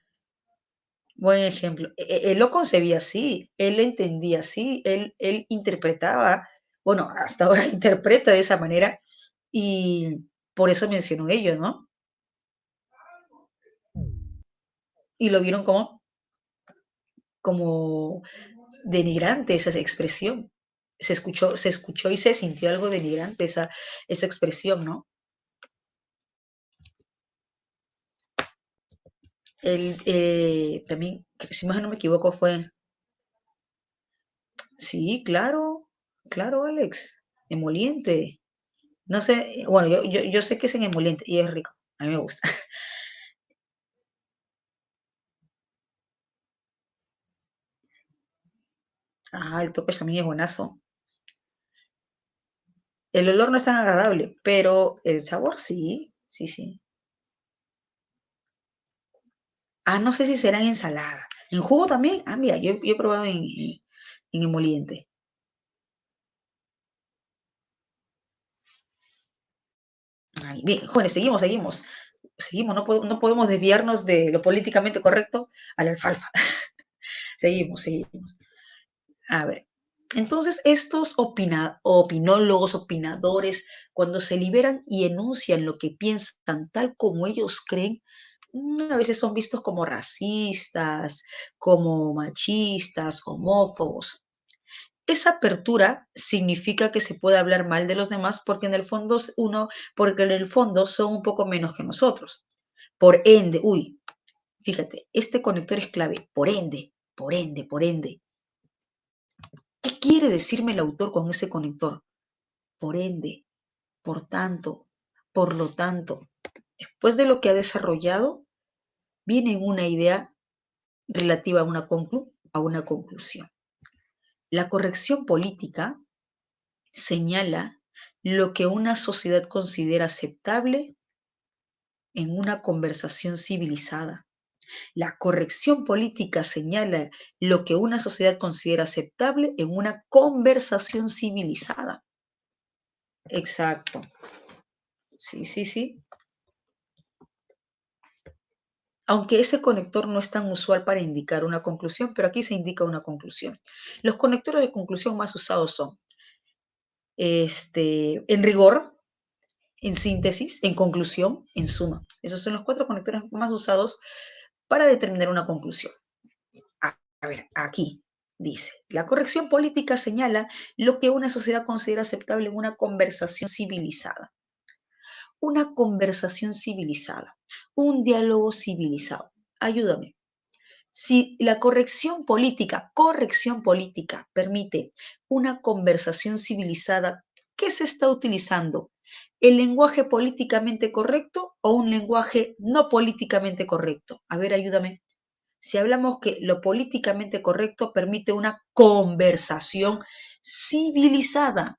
buen ejemplo. Él lo concebía así, él lo entendía así, él interpretaba, bueno, hasta ahora interpreta de esa manera y por eso mencionó ello, ¿no? Y lo vieron como denigrante esa expresión. Se escuchó y se sintió algo denigrante esa expresión, ¿no? Él también, si más no me equivoco, fue, sí, claro, claro, Alex, emoliente. No sé, bueno, yo sé que es en emoliente y es rico, a mí me gusta. Ah, el toque también es buenazo. El olor no es tan agradable, pero el sabor sí, sí, sí. Ah, no sé si será en ensalada. ¿En jugo también? Ah, mira, yo he probado en emoliente. Ay, bien, jóvenes, seguimos. seguimos, no podemos desviarnos de lo políticamente correcto a la alfalfa. Seguimos. A ver, entonces estos opinólogos, opinadores, cuando se liberan y enuncian lo que piensan tal como ellos creen, a veces son vistos como racistas, como machistas, homófobos. Esa apertura significa que se puede hablar mal de los demás porque en el fondo son un poco menos que nosotros. Por ende, uy, fíjate, este conector es clave. Por ende. ¿Qué quiere decirme el autor con ese conector? Por ende, por tanto, por lo tanto. Después de lo que ha desarrollado, viene una idea relativa a una conclusión. La corrección política señala lo que una sociedad considera aceptable en una conversación civilizada. La corrección política señala lo que una sociedad considera aceptable en una conversación civilizada. Exacto. Sí. Aunque ese conector no es tan usual para indicar una conclusión, pero aquí se indica una conclusión. Los conectores de conclusión más usados son, en rigor, en síntesis, en conclusión, en suma. Esos son los 4 conectores más usados para determinar una conclusión. A ver, aquí dice, la corrección política señala lo que una sociedad considera aceptable en una conversación civilizada. Una conversación civilizada, un diálogo civilizado. Ayúdame. Si la corrección política permite una conversación civilizada, ¿qué se está utilizando? ¿El lenguaje políticamente correcto o un lenguaje no políticamente correcto? A ver, ayúdame. Si hablamos que lo políticamente correcto permite una conversación civilizada.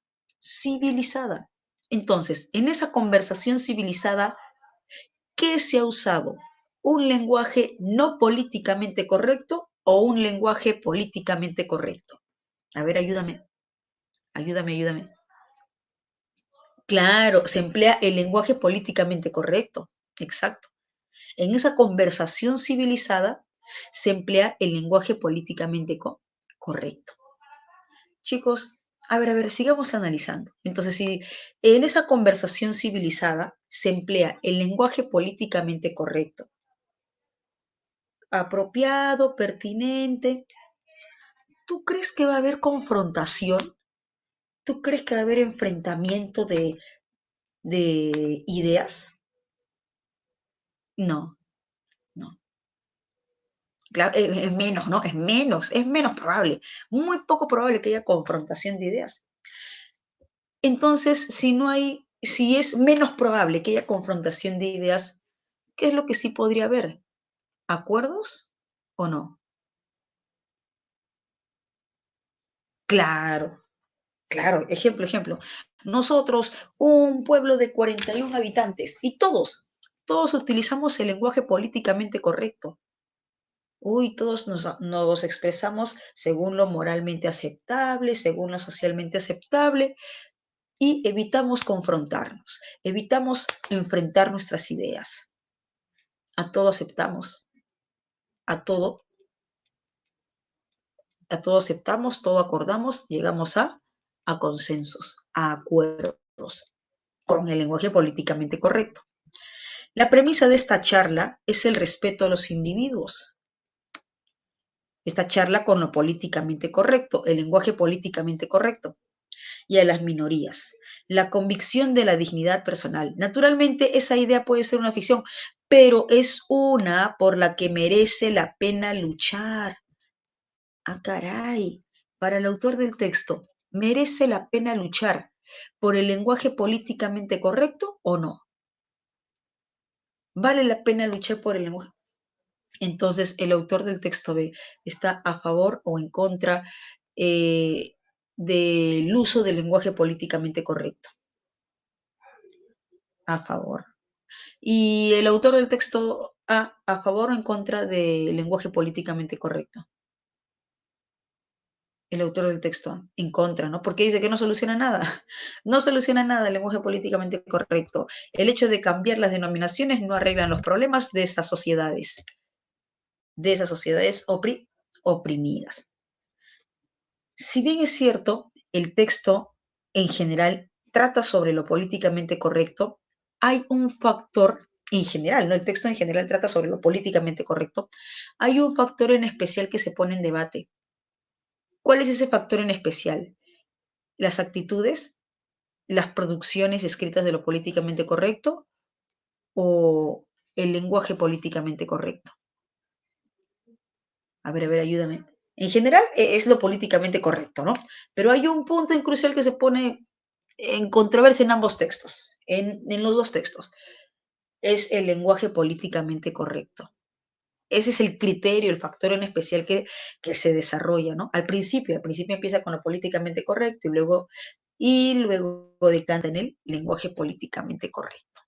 Entonces, en esa conversación civilizada, ¿qué se ha usado? ¿Un lenguaje no políticamente correcto o un lenguaje políticamente correcto? A ver, ayúdame. Claro, se emplea el lenguaje políticamente correcto. Exacto. En esa conversación civilizada se emplea el lenguaje políticamente correcto. Chicos, a ver, sigamos analizando. Entonces, si en esa conversación civilizada se emplea el lenguaje políticamente correcto, apropiado, pertinente, ¿tú crees que va a haber confrontación? ¿Tú crees que va a haber enfrentamiento de ideas? No, no. Claro, es menos, ¿no? Es menos probable, muy poco probable que haya confrontación de ideas. Entonces, si es menos probable que haya confrontación de ideas, ¿qué es lo que sí podría haber? ¿Acuerdos o no? Claro, claro, ejemplo. Nosotros, un pueblo de 41 habitantes, y todos utilizamos el lenguaje políticamente correcto. Uy, todos nos expresamos según lo moralmente aceptable, según lo socialmente aceptable, y evitamos confrontarnos, evitamos enfrentar nuestras ideas. A todo aceptamos, a todo, a todo aceptamos, todo acordamos, llegamos a consensos, a acuerdos, con el lenguaje políticamente correcto. La premisa de esta charla es el respeto a los individuos. Esta charla con lo políticamente correcto, el lenguaje políticamente correcto, y a las minorías. La convicción de la dignidad personal. Naturalmente, esa idea puede ser una ficción, pero es una por la que merece la pena luchar. Ah, caray. Para el autor del texto, ¿merece la pena luchar por el lenguaje políticamente correcto o no? ¿Vale la pena luchar por el lenguaje? Entonces, el autor del texto B está a favor o en contra eh, del uso del lenguaje políticamente correcto. A favor. Y el autor del texto a favor o en contra del lenguaje políticamente correcto. el autor del texto? En contra, ¿no? Porque dice que no soluciona nada. No soluciona nada el lenguaje políticamente correcto. El hecho de cambiar las denominaciones no arreglan los problemas de esas sociedades oprimidas. Si bien es cierto, el texto en general trata sobre lo políticamente correcto, hay un factor en general, ¿no? El texto en general trata sobre lo políticamente correcto. Hay un factor en especial que se pone en debate. ¿Cuál es ese factor en especial? ¿Las actitudes, las producciones escritas de lo políticamente correcto o el lenguaje políticamente correcto? A ver, ayúdame. En general es lo políticamente correcto, ¿no? Pero hay un punto en crucial que se pone en controversia en ambos textos, en los dos textos. Es el lenguaje políticamente correcto. Ese es el criterio, el factor en especial que se desarrolla, ¿no? Al principio empieza con lo políticamente correcto y luego decanta en el lenguaje políticamente correcto.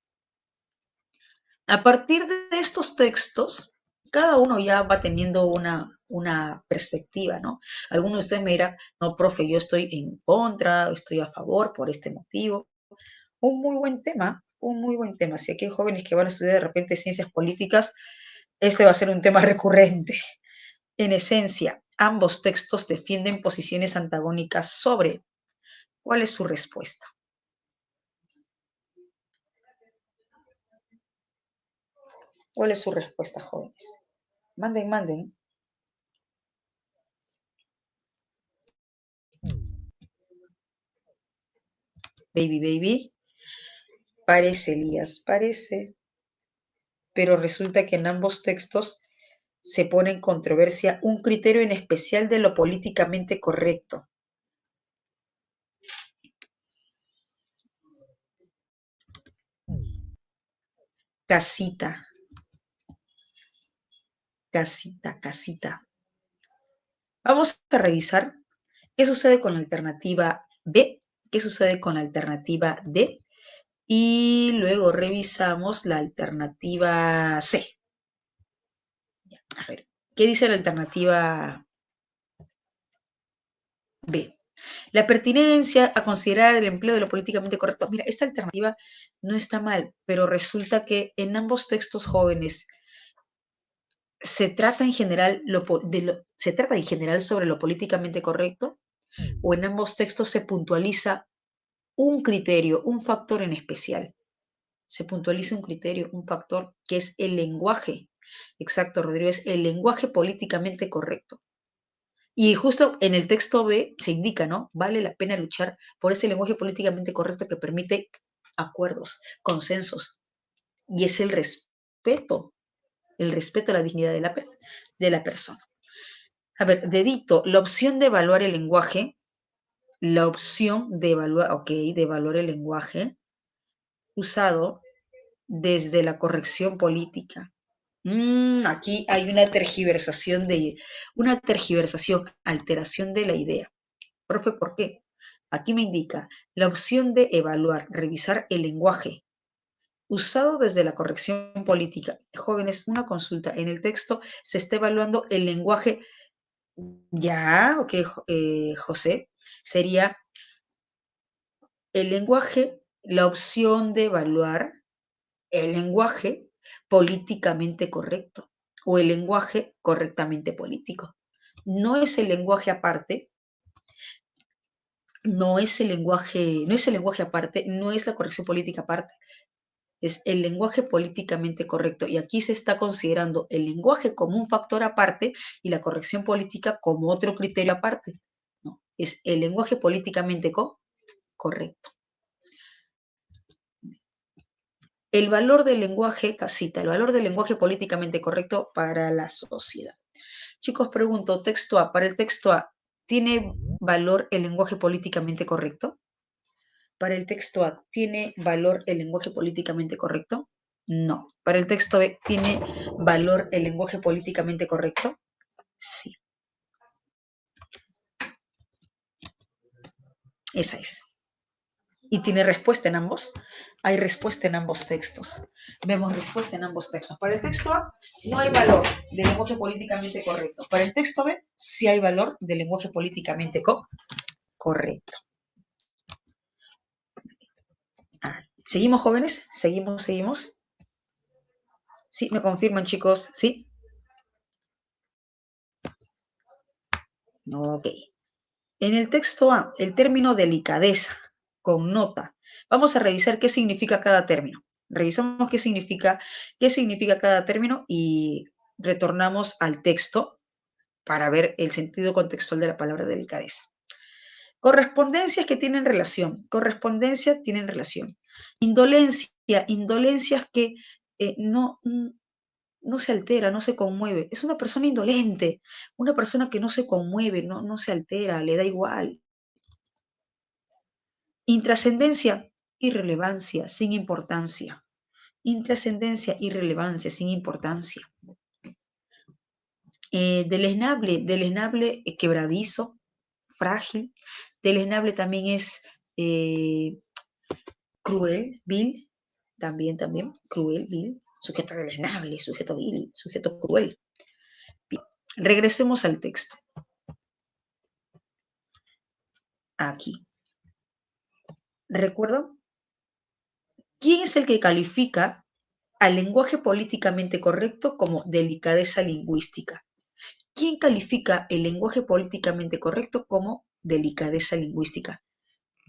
A partir de estos textos, cada uno ya va teniendo una perspectiva, ¿no? Alguno de ustedes me dirá, no, profe, yo estoy en contra, estoy a favor por este motivo. Un muy buen tema. Si aquí hay jóvenes que van a estudiar de repente ciencias políticas, este va a ser un tema recurrente. En esencia, ambos textos defienden posiciones antagónicas sobre cuál es su respuesta. ¿Cuál es su respuesta, jóvenes? Manden, manden. Baby, baby. Parece, Elías, parece. Pero resulta que en ambos textos se pone en controversia un criterio en especial de lo políticamente correcto. Casita, casita, casita. Vamos a revisar qué sucede con la alternativa B, qué sucede con la alternativa D y luego revisamos la alternativa C. A ver, ¿qué dice la alternativa B? La pertinencia a considerar el empleo de lo políticamente correcto. Mira, esta alternativa no está mal, pero resulta que en ambos textos jóvenes se trata en general, se trata en general sobre lo políticamente correcto o en ambos textos se puntualiza un criterio, un factor en especial. Se puntualiza un criterio, un factor que es el lenguaje. Exacto, Rodrigo, es el lenguaje políticamente correcto. Y justo en el texto B se indica, ¿no? Vale la pena luchar por ese lenguaje políticamente correcto que permite acuerdos, consensos. Y es el respeto a la dignidad de la persona. A ver, dedito, la opción de evaluar el lenguaje, la opción de evaluar, ok, de evaluar el lenguaje usado desde la corrección política. Aquí hay una tergiversación, alteración de la idea. Profe, ¿por qué? Aquí me indica la opción de evaluar, revisar el lenguaje usado desde la corrección política. Jóvenes, una consulta. En el texto se está evaluando el lenguaje. Ya, ok, José. Sería el lenguaje, la opción de evaluar el lenguaje políticamente correcto o el lenguaje correctamente político. No es el lenguaje aparte, no es el lenguaje aparte, no es la corrección política aparte, es el lenguaje políticamente correcto. Y aquí se está considerando el lenguaje como un factor aparte y la corrección política como otro criterio aparte. No, es el lenguaje políticamente correcto. El valor del lenguaje, casita, el valor del lenguaje políticamente correcto para la sociedad. Chicos, pregunto, texto A, para el texto A, ¿tiene valor el lenguaje políticamente correcto? Para el texto A, ¿tiene valor el lenguaje políticamente correcto? No. Para el texto B, ¿tiene valor el lenguaje políticamente correcto? Sí. Esa es. y tiene respuesta en ambos. Hay respuesta en ambos textos. Vemos respuesta en ambos textos. Para el texto A no hay valor de lenguaje políticamente correcto. Para el texto B sí hay valor de lenguaje políticamente correcto. ¿Seguimos, jóvenes? ¿Seguimos? Sí, me confirman, chicos. ¿Sí? Ok. En el texto A, el término delicadeza connota. Vamos a revisar qué significa cada término. Revisamos qué significa cada término y retornamos al texto para ver el sentido contextual de la palabra delicadeza. Correspondencias que tienen relación. Correspondencias tienen relación. Indolencias que no se altera, no se conmueve. Es una persona indolente, una persona que no se conmueve, no se altera, le da igual. Intrascendencia, irrelevancia, sin importancia. Intrascendencia, irrelevancia, sin importancia. Deleznable, quebradizo, frágil. Deleznable también es cruel, vil, también, cruel, vil, sujeto deleznable, sujeto vil, sujeto cruel. Bien. Regresemos al texto. Aquí. ¿Recuerdan? ¿Quién es el que califica al lenguaje políticamente correcto como delicadeza lingüística? ¿Quién califica el lenguaje políticamente correcto como delicadeza lingüística?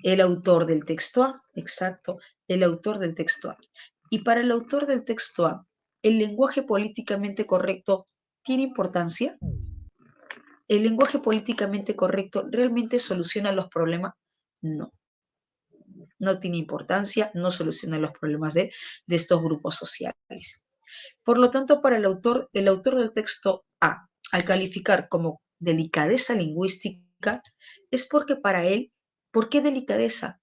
El autor del texto A, exacto, el autor del texto A. Y para el autor del texto A, ¿el lenguaje políticamente correcto tiene importancia? ¿El lenguaje políticamente correcto realmente soluciona los problemas? No, no tiene importancia, no soluciona los problemas de estos grupos sociales. Por lo tanto, para el autor del texto A, al calificar como delicadeza lingüística, es porque para él, ¿por qué delicadeza?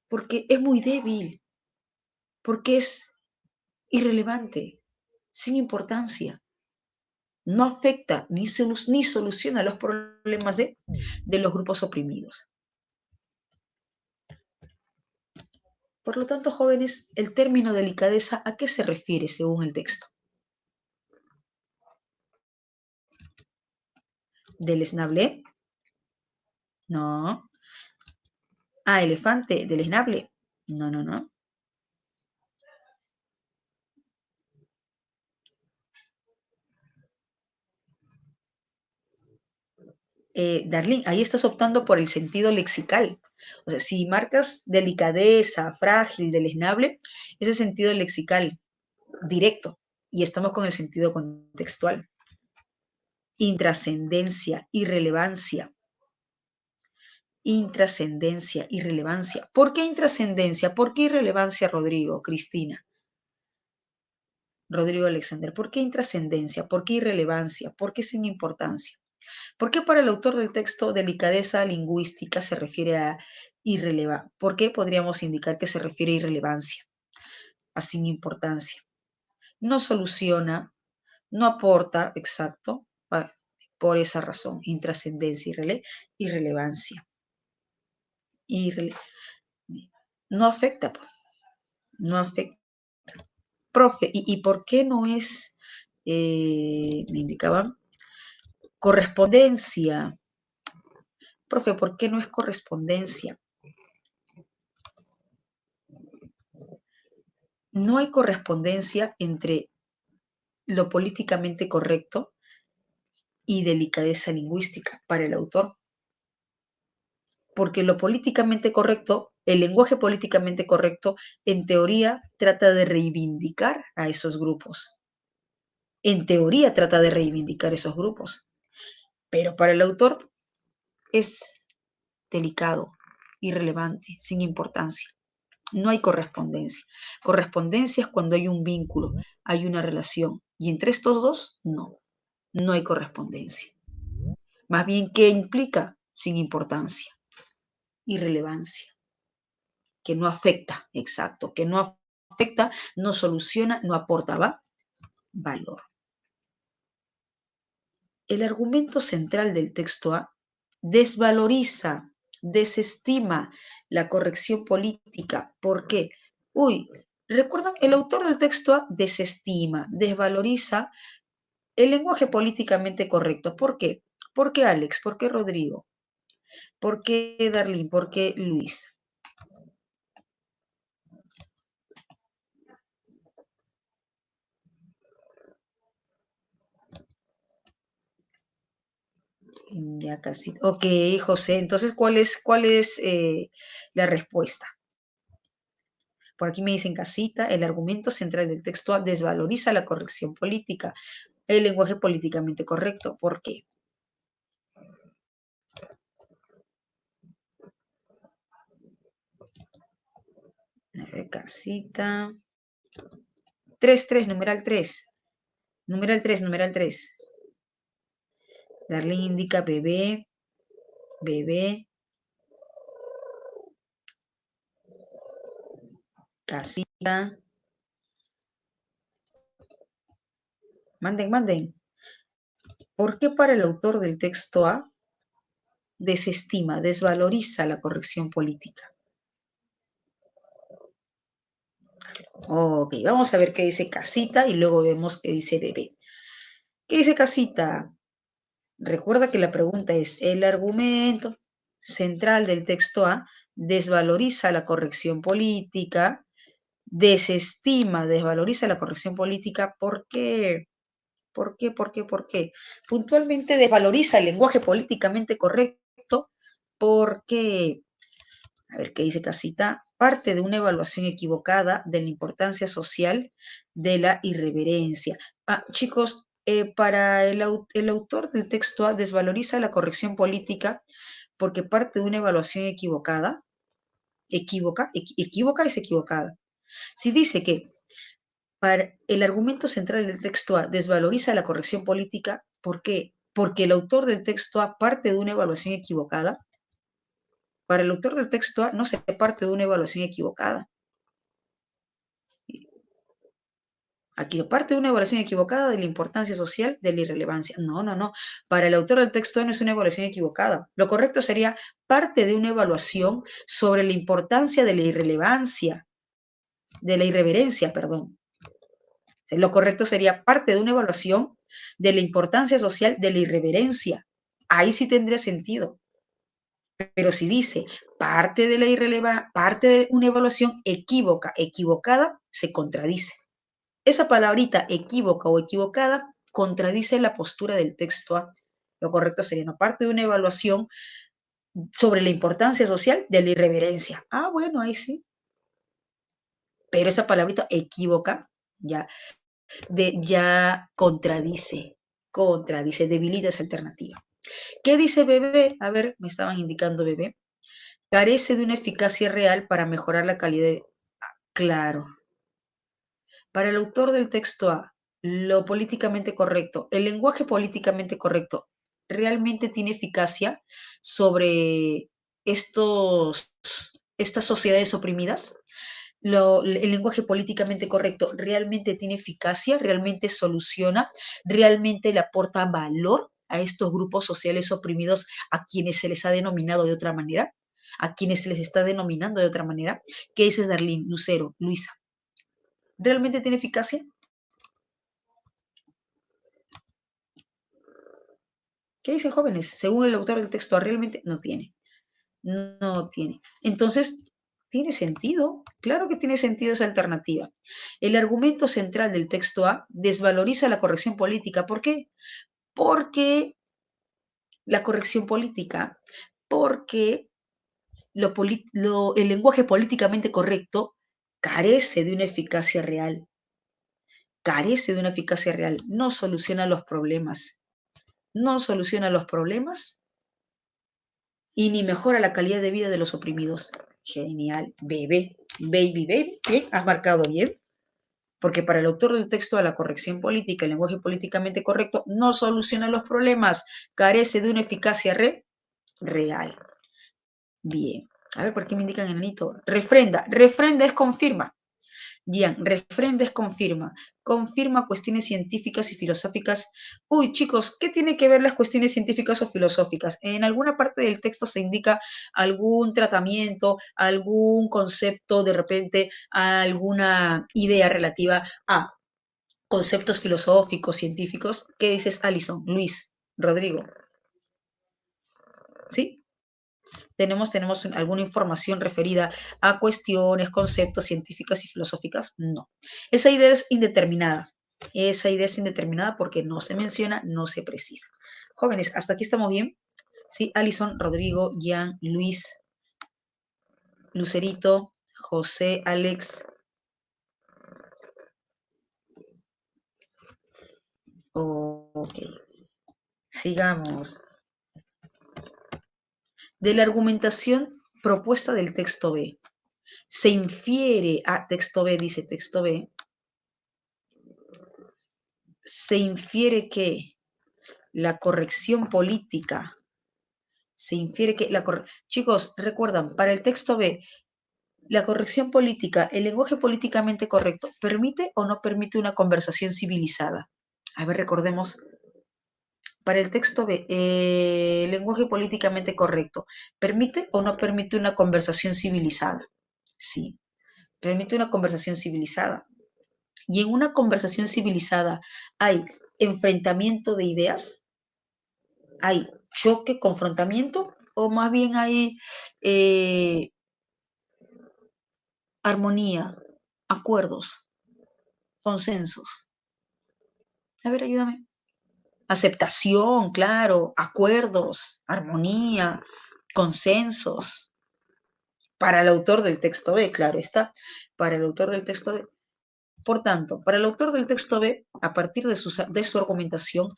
Porque es muy débil, porque es irrelevante, sin importancia. No afecta ni soluciona los problemas de los grupos oprimidos. Por lo tanto, jóvenes, el término delicadeza, ¿a qué se refiere según el texto? ¿Deleznable? No. Ah, elefante, deleznable. No. Darlene, ahí estás optando por el sentido lexical. O sea, si marcas delicadeza, frágil, deleznable, ese sentido lexical directo. Y estamos con el sentido contextual. Intrascendencia, irrelevancia. Intrascendencia, irrelevancia. ¿Por qué intrascendencia? ¿Por qué irrelevancia, Rodrigo, Cristina? Rodrigo Alexander, ¿por qué intrascendencia? ¿Por qué irrelevancia? ¿Por qué sin importancia? ¿Por qué para el autor del texto delicadeza lingüística se refiere a irrelevancia? ¿Por qué podríamos indicar que se refiere a irrelevancia, a sin importancia? No soluciona, no aporta, exacto, por esa razón, intrascendencia, irrelevancia. No afecta, no afecta. Profe, ¿y por qué no es, me indicaban, correspondencia? Profe, ¿por qué no es correspondencia? No hay correspondencia entre lo políticamente correcto y delicadeza lingüística para el autor. Porque lo políticamente correcto, el lenguaje políticamente correcto, en teoría trata de reivindicar a esos grupos. En teoría trata de reivindicar esos grupos. Pero para el autor es delicado, irrelevante, sin importancia. No hay correspondencia. Correspondencia es cuando hay un vínculo, hay una relación. Y entre estos dos, no hay correspondencia. Más bien, ¿qué implica? Sin importancia, irrelevancia, que no afecta, exacto, que no afecta, no soluciona, no aporta valor. El argumento central del texto A desvaloriza, desestima la corrección política. ¿Por qué? Uy, recuerdan, el autor del texto A desestima, desvaloriza el lenguaje políticamente correcto. ¿Por qué? ¿Por qué Alex? ¿Por qué Rodrigo? ¿Por qué Darlene? ¿Por qué Luis? Ya casi. Ok, José. Entonces, ¿cuál es la respuesta? Por aquí me dicen casita, el argumento central del texto A desvaloriza la corrección política, el lenguaje políticamente correcto. ¿Por qué? A ver, casita. 3, numeral 3. Numeral 3, numeral 3. Darle indica bebé, bebé, casita. Manden, manden. ¿Por qué para el autor del texto A desestima, desvaloriza la corrección política? Ok, vamos a ver qué dice casita y luego vemos qué dice bebé. ¿Qué dice casita? Recuerda que la pregunta es, el argumento central del texto A desvaloriza la corrección política, desestima, desvaloriza la corrección política. ¿Por qué? ¿Por qué? ¿Por qué? ¿Por qué? Puntualmente desvaloriza el lenguaje políticamente correcto porque, a ver qué dice casita, parte de una evaluación equivocada de la importancia social de la irreverencia. Chicos, para el autor del texto A desvaloriza la corrección política porque parte de una evaluación equivocada. Equívoca es equivocada. Si dice que para el argumento central del texto A desvaloriza la corrección política, ¿por qué? Porque el autor del texto A parte de una evaluación equivocada. Para el autor del texto A no se parte de una evaluación equivocada. Aquí parte de una evaluación equivocada de la importancia social de la irrelevancia. No, no, no. Para el autor del texto A no es una evaluación equivocada. Lo correcto sería parte de una evaluación sobre la importancia de la irrelevancia, de la irreverencia, perdón. Lo correcto sería parte de una evaluación de la importancia social de la irreverencia. Ahí sí tendría sentido. Pero si dice parte de la irrelevancia, parte de una evaluación equivocada, se contradice. Esa palabrita equívoca o equivocada contradice la postura del texto A. Lo correcto sería no parte de una evaluación sobre la importancia social de la irreverencia. Bueno, ahí sí. Pero esa palabrita equívoca ya contradice, debilita esa alternativa. ¿Qué dice bebé? A ver, me estaban indicando bebé. Carece de una eficacia real para mejorar la calidad de... Claro. Para el autor del texto A, lo políticamente correcto, el lenguaje políticamente correcto, ¿realmente tiene eficacia sobre estas sociedades oprimidas? El lenguaje políticamente correcto realmente tiene eficacia, realmente soluciona, realmente le aporta valor a estos grupos sociales oprimidos a quienes se les ha denominado de otra manera, a quienes se les está denominando de otra manera. ¿Qué dices, Darlene, Lucero, Luisa? ¿Realmente tiene eficacia? ¿Qué dicen jóvenes? Según el autor del texto, realmente no tiene. No tiene. Entonces, tiene sentido. Claro que tiene sentido esa alternativa. El argumento central del texto A desvaloriza la corrección política. ¿Por qué? Porque la corrección política, porque el lenguaje políticamente correcto carece de una eficacia real. Carece de una eficacia real. No soluciona los problemas. No soluciona los problemas y ni mejora la calidad de vida de los oprimidos. Genial, bebé, baby, baby, bien, has marcado bien, porque para el autor del texto de la corrección política, el lenguaje políticamente correcto no soluciona los problemas, carece de una eficacia real. Bien, a ver por qué me indican enanito. Refrenda es confirma. Gian, refrén confirma. Confirma cuestiones científicas y filosóficas. Uy, chicos, ¿qué tiene que ver las cuestiones científicas o filosóficas? En alguna parte del texto se indica algún tratamiento, algún concepto, de repente alguna idea relativa a conceptos filosóficos, científicos. ¿Qué dices, Alison? Luis, Rodrigo. ¿Sí? ¿Tenemos alguna información referida a cuestiones, conceptos científicas y filosóficas? No. Esa idea es indeterminada. Esa idea es indeterminada porque no se menciona, no se precisa. Jóvenes, ¿hasta aquí estamos bien? Sí, Alison, Rodrigo, Jan, Luis, Lucerito, José, Alex. Ok, sigamos. De la argumentación propuesta del texto B, se infiere, texto B dice texto B, se infiere que la corrección política, se infiere que chicos, recuerdan, para el texto B, la corrección política, el lenguaje políticamente correcto, ¿permite o no permite una conversación civilizada? A ver, recordemos, para el texto B, el lenguaje políticamente correcto, ¿permite o no permite una conversación civilizada? Sí, permite una conversación civilizada. Y en una conversación civilizada hay enfrentamiento de ideas, hay choque, confrontamiento, o más bien hay armonía, acuerdos, consensos. A ver, ayúdame. Aceptación, claro, acuerdos, armonía, consensos. Para el autor del texto B, claro está, para el autor del texto B. Por tanto, para el autor del texto B, a partir de su argumentación,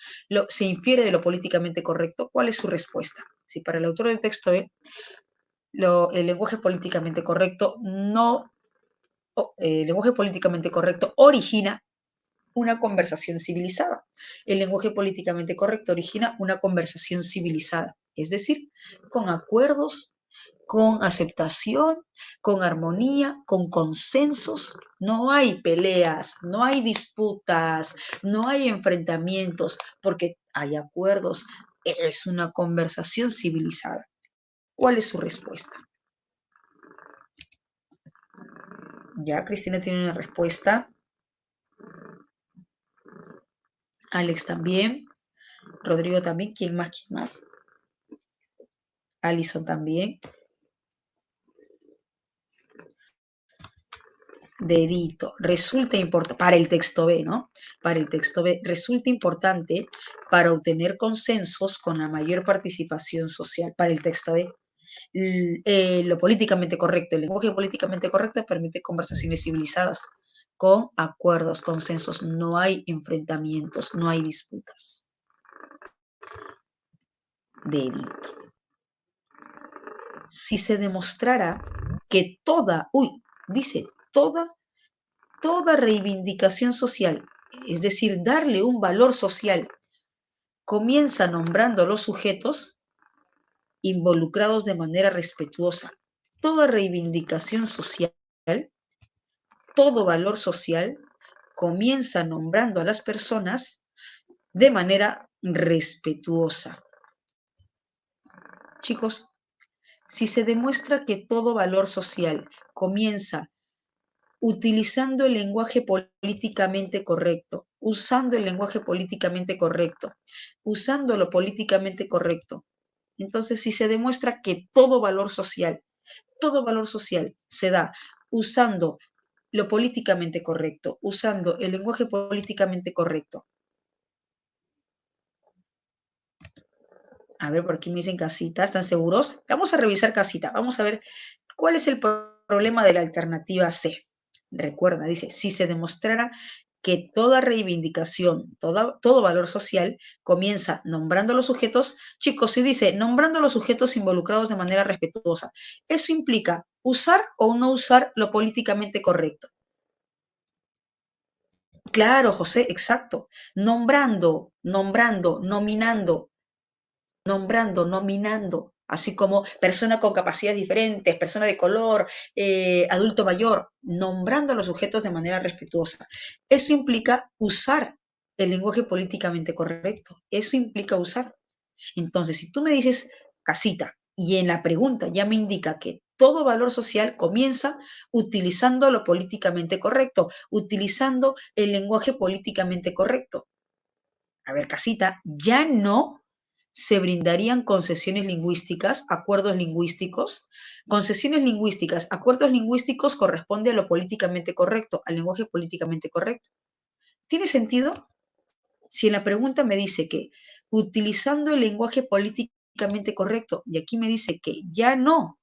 se infiere de lo políticamente correcto. ¿Cuál es su respuesta? Si para el autor del texto B, el lenguaje políticamente correcto no, el lenguaje políticamente correcto origina una conversación civilizada. El lenguaje políticamente correcto origina una conversación civilizada, es decir, con acuerdos, con aceptación, con armonía, con consensos. No hay peleas, no hay disputas, no hay enfrentamientos, porque hay acuerdos. Es una conversación civilizada. ¿Cuál es su respuesta? Ya, Cristina tiene una respuesta. Alex también. Rodrigo también. ¿Quién más? ¿Quién más? Alison también. Dedito. Resulta importante, para el texto B, ¿no? Para el texto B, resulta importante para obtener consensos con la mayor participación social. Para el texto B, lo políticamente correcto, el lenguaje políticamente correcto permite conversaciones civilizadas con acuerdos, consensos. No hay enfrentamientos, no hay disputas. Dedito. Si se demostrara que dice toda reivindicación social, es decir, darle un valor social, comienza nombrando a los sujetos involucrados de manera respetuosa. Toda reivindicación social, todo valor social, comienza nombrando a las personas de manera respetuosa. Chicos, si se demuestra que todo valor social comienza utilizando el lenguaje políticamente correcto, usando el lenguaje políticamente correcto, usando lo políticamente correcto. Entonces, si se demuestra que todo valor social se da usando lo políticamente correcto, usando el lenguaje políticamente correcto. A ver, por aquí me dicen casita, ¿están seguros? Vamos a revisar casita, vamos a ver cuál es el problema de la alternativa C. Recuerda, dice, si se demostrara que toda reivindicación, todo valor social comienza nombrando a los sujetos, chicos, si dice nombrando a los sujetos involucrados de manera respetuosa, eso implica usar o no usar lo políticamente correcto. Claro, José, exacto. Nombrando, nominando, así como persona con capacidades diferentes, persona de color, adulto mayor, nombrando a los sujetos de manera respetuosa. Eso implica usar el lenguaje políticamente correcto. Eso implica usar. Entonces, si tú me dices casita y en la pregunta ya me indica que todo valor social comienza utilizando lo políticamente correcto, utilizando el lenguaje políticamente correcto. A ver, casita, ya no se brindarían concesiones lingüísticas, acuerdos lingüísticos. Concesiones lingüísticas, acuerdos lingüísticos corresponde a lo políticamente correcto, al lenguaje políticamente correcto. ¿Tiene sentido? Si en la pregunta me dice que utilizando el lenguaje políticamente correcto, y aquí me dice que ya no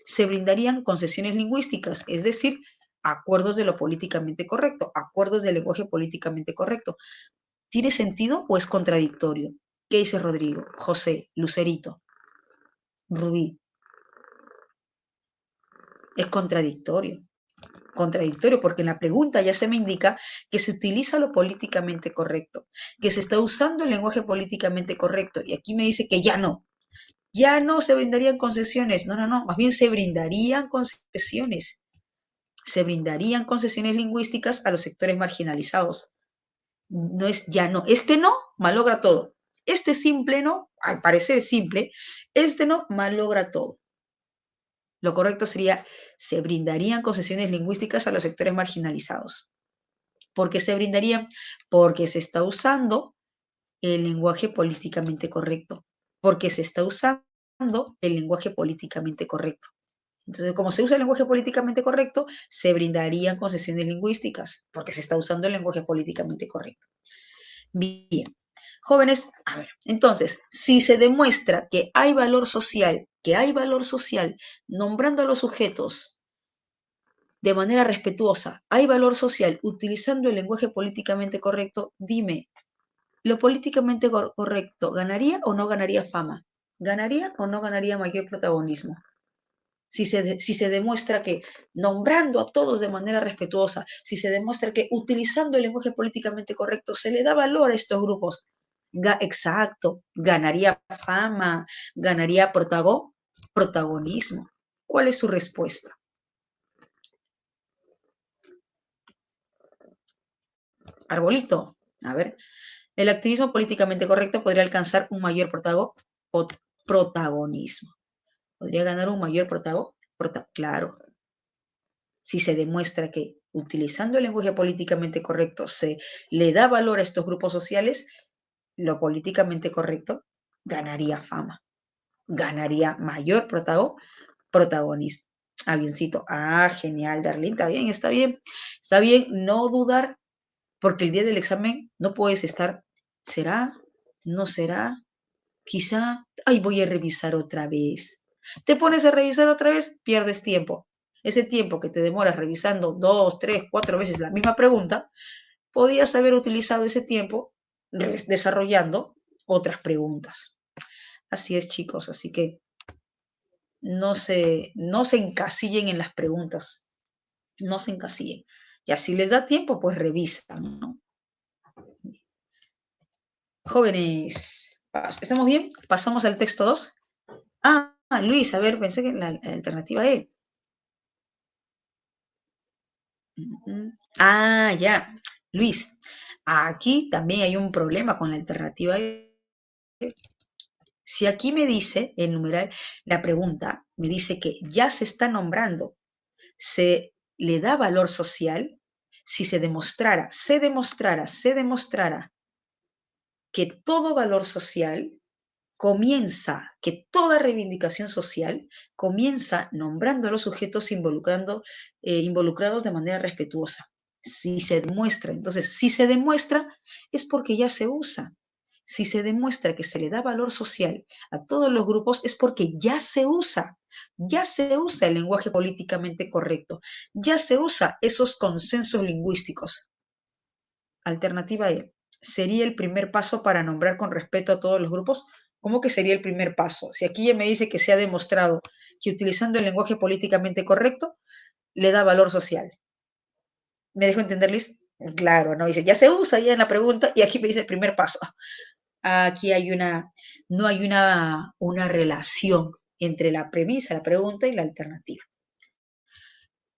se brindarían concesiones lingüísticas, es decir, acuerdos de lo políticamente correcto, acuerdos del lenguaje políticamente correcto. ¿Tiene sentido o es contradictorio? ¿Qué dice Rodrigo, José, Lucerito, Rubí? Es contradictorio. Contradictorio porque en la pregunta ya se me indica que se utiliza lo políticamente correcto, que se está usando el lenguaje políticamente correcto y aquí me dice que ya no se brindarían concesiones, no, no, no, más bien se brindarían concesiones lingüísticas a los sectores marginalizados. No es ya no, este no malogra todo, este simple no, al parecer simple, este no malogra todo. Lo correcto sería, se brindarían concesiones lingüísticas a los sectores marginalizados. ¿Por qué se brindarían? Porque se está usando el lenguaje políticamente correcto. Porque se está usando el lenguaje políticamente correcto. Entonces, como se usa el lenguaje políticamente correcto, se brindarían concesiones lingüísticas, porque se está usando el lenguaje políticamente correcto. Bien, jóvenes, a ver, entonces, si se demuestra que hay valor social, nombrando a los sujetos de manera respetuosa, hay valor social utilizando el lenguaje políticamente correcto, dime, ¿lo políticamente correcto ganaría o no ganaría fama? ¿Ganaría o no ganaría mayor protagonismo? Si se demuestra que nombrando a todos de manera respetuosa, si se demuestra que utilizando el lenguaje políticamente correcto se le da valor a estos grupos, exacto, ganaría fama, ganaría protagonismo. ¿Cuál es su respuesta? Arbolito, a ver, el activismo políticamente correcto podría alcanzar un mayor protagonismo. Podría ganar un mayor claro, si se demuestra que utilizando el lenguaje políticamente correcto se le da valor a estos grupos sociales, lo políticamente correcto ganaría fama, ganaría mayor protagonismo. Avioncito, genial, Darlene, está bien, no dudar, porque el día del examen no puedes estar, ¿será? ¿No será? Quizá, ay, voy a revisar otra vez. Te pones a revisar otra vez, pierdes tiempo. Ese tiempo que te demoras revisando 2, 3, 4 veces la misma pregunta, podías haber utilizado ese tiempo desarrollando otras preguntas. Así es, chicos, así que no se encasillen en las preguntas, no se encasillen. Y así les da tiempo, pues revisan, ¿no? Jóvenes, ¿estamos bien? Pasamos al texto 2. Luis, a ver, pensé que la alternativa E. Ya. Luis, aquí también hay un problema con la alternativa E. Si aquí me dice, el numeral, la pregunta, me dice que ya se está nombrando, se le da valor social, si se demostrara que todo valor social que toda reivindicación social comienza nombrando a los sujetos involucrados de manera respetuosa. Si se demuestra, entonces, si se demuestra es porque ya se usa. Si se demuestra que se le da valor social a todos los grupos es porque ya se usa el lenguaje políticamente correcto, ya se usa esos consensos lingüísticos. Alternativa E, ¿sería el primer paso para nombrar con respeto a todos los grupos? ¿Cómo que sería el primer paso? Si aquí ya me dice que se ha demostrado que utilizando el lenguaje políticamente correcto le da valor social. ¿Me dejo entender, Liz? Claro, no dice, ya se usa ya en la pregunta y aquí me dice el primer paso. Aquí no hay una relación entre la premisa, la pregunta y la alternativa.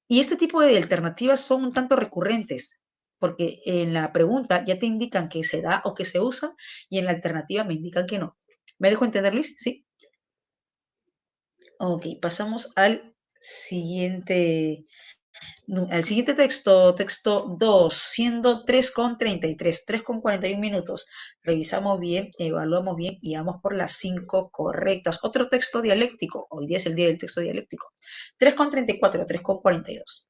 Y este tipo de alternativas son un tanto recurrentes, porque en la pregunta ya te indican que se da o que se usa, y en la alternativa me indican que no. ¿Me dejo entender, Luis? Sí. Ok, pasamos al siguiente texto, texto 2, siendo 3:33, 3:41 minutos. Revisamos bien, evaluamos bien y vamos por las 5 correctas. Otro texto dialéctico, hoy día es el día del texto dialéctico. 3:34, 3:42.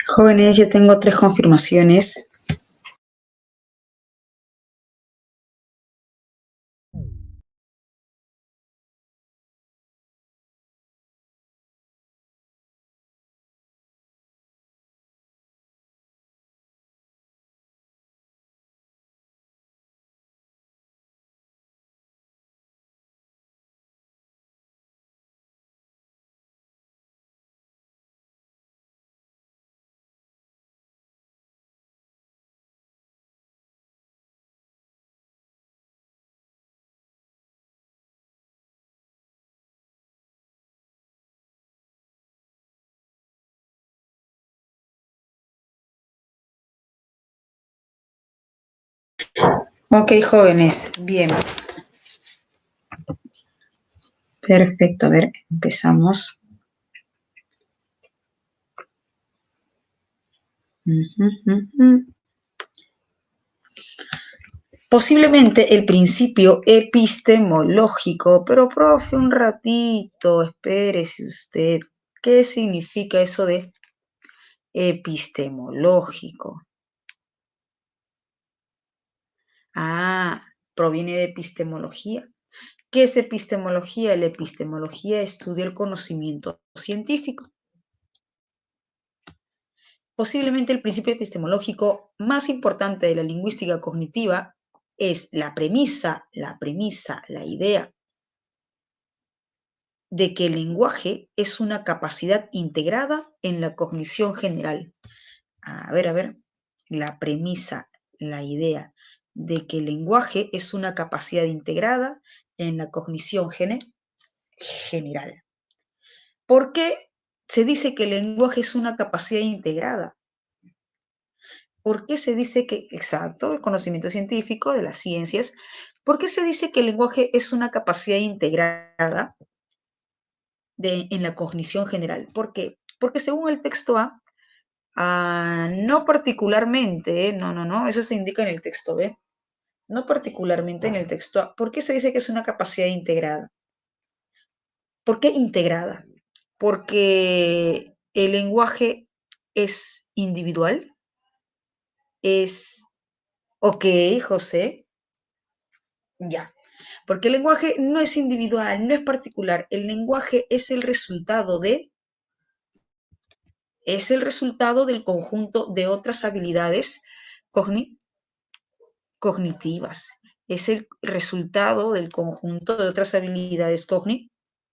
Jóvenes, ya tengo 3 confirmaciones. Ok, jóvenes, bien. Perfecto, a ver, empezamos. Posiblemente el principio epistemológico, pero profe, un ratito, espérese usted. ¿Qué significa eso de epistemológico? Ah, proviene de epistemología. ¿Qué es epistemología? La epistemología estudia el conocimiento científico. Posiblemente el principio epistemológico más importante de la lingüística cognitiva es la la idea de que el lenguaje es una capacidad integrada en la cognición general. A ver, la idea de que el lenguaje es una capacidad integrada en la cognición general. ¿Por qué se dice que el lenguaje es una capacidad integrada? ¿Por qué se dice que, exacto, el conocimiento científico de las ciencias, por qué se dice que el lenguaje es una capacidad integrada en la cognición general? ¿Por qué? Porque según el texto A, no particularmente, no, eso se indica en el texto B, no particularmente en el texto A. ¿Por qué se dice que es una capacidad integrada? ¿Por qué integrada? Porque el lenguaje es individual, es, ok, José, ya, porque el lenguaje no es individual, no es particular, el lenguaje es el resultado del conjunto de otras habilidades cognitivas, es el resultado del conjunto de otras habilidades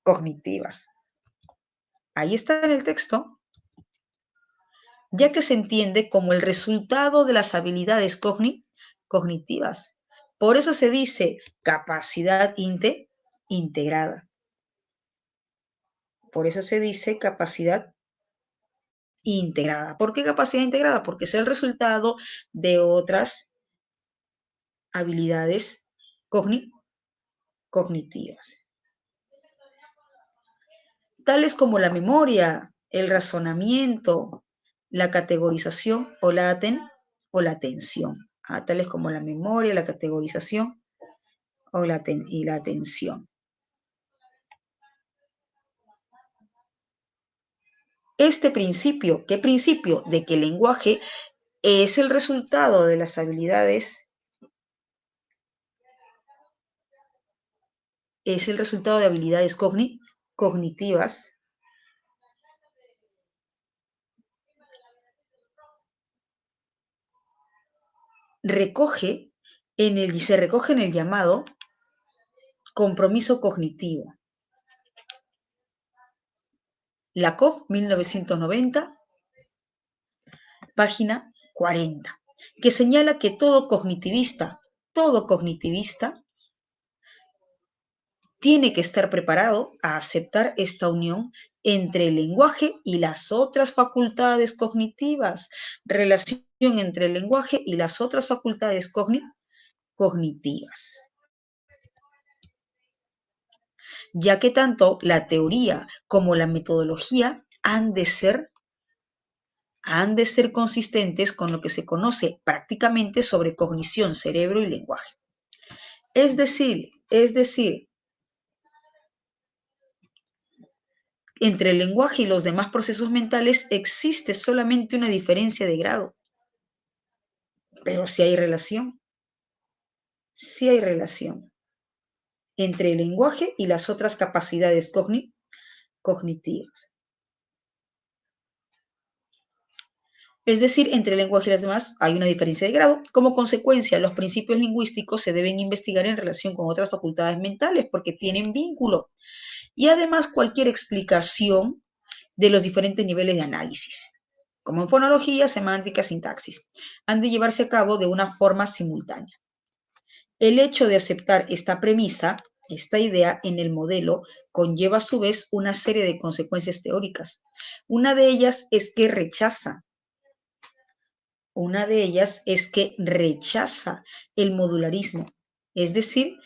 cognitivas. Ahí está en el texto, ya que se entiende como el resultado de las habilidades cognitivas. Por eso se dice capacidad integrada. Por eso se dice capacidad integrada. ¿Por qué capacidad integrada? Porque es el resultado de otras habilidades cognitivas, tales como la memoria, el razonamiento, la categorización o la atención. Tales como la memoria, la categorización y la atención. Este principio, ¿qué principio? De que el lenguaje es el resultado de las habilidades, es el resultado de habilidades cognitivas, se recoge en el llamado compromiso cognitivo. Lakoff, 1990, página 40, que señala que todo cognitivista tiene que estar preparado a aceptar esta unión entre el lenguaje y las otras facultades cognitivas, relación entre el lenguaje y las otras facultades cognitivas, ya que tanto la teoría como la metodología han de ser consistentes con lo que se conoce prácticamente sobre cognición, cerebro y lenguaje. Es decir, Entre el lenguaje y los demás procesos mentales existe solamente una diferencia de grado, pero sí hay relación, sí hay relación entre el lenguaje y las otras capacidades cognitivas. Es decir, entre el lenguaje y las demás hay una diferencia de grado. Como consecuencia, los principios lingüísticos se deben investigar en relación con otras facultades mentales porque tienen vínculo. Y además, cualquier explicación de los diferentes niveles de análisis, como en fonología, semántica, sintaxis, han de llevarse a cabo de una forma simultánea. El hecho de aceptar esta premisa, esta idea en el modelo, conlleva a su vez una serie de consecuencias teóricas. Una de ellas es que rechaza el modularismo, es decir,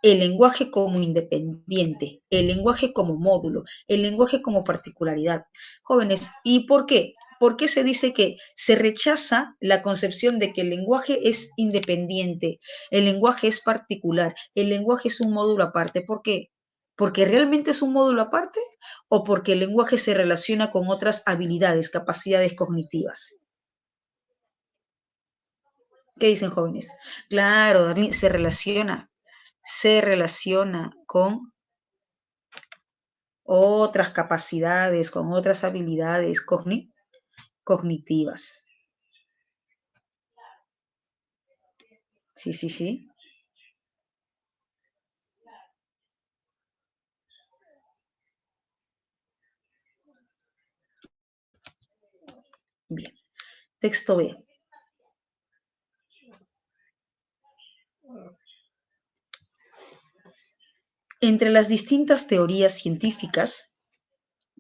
el lenguaje como independiente, el lenguaje como módulo, el lenguaje como particularidad. Jóvenes, ¿y por qué? ¿Por qué se dice que se rechaza la concepción de que el lenguaje es independiente, el lenguaje es particular, el lenguaje es un módulo aparte? ¿Por qué? ¿Porque realmente es un módulo aparte o porque el lenguaje se relaciona con otras habilidades, capacidades cognitivas? ¿Qué dicen, jóvenes? Claro, Darlene, se relaciona con otras capacidades, con otras habilidades cognitivas. Sí, sí, sí. Bien. Texto B. Entre las distintas teorías científicas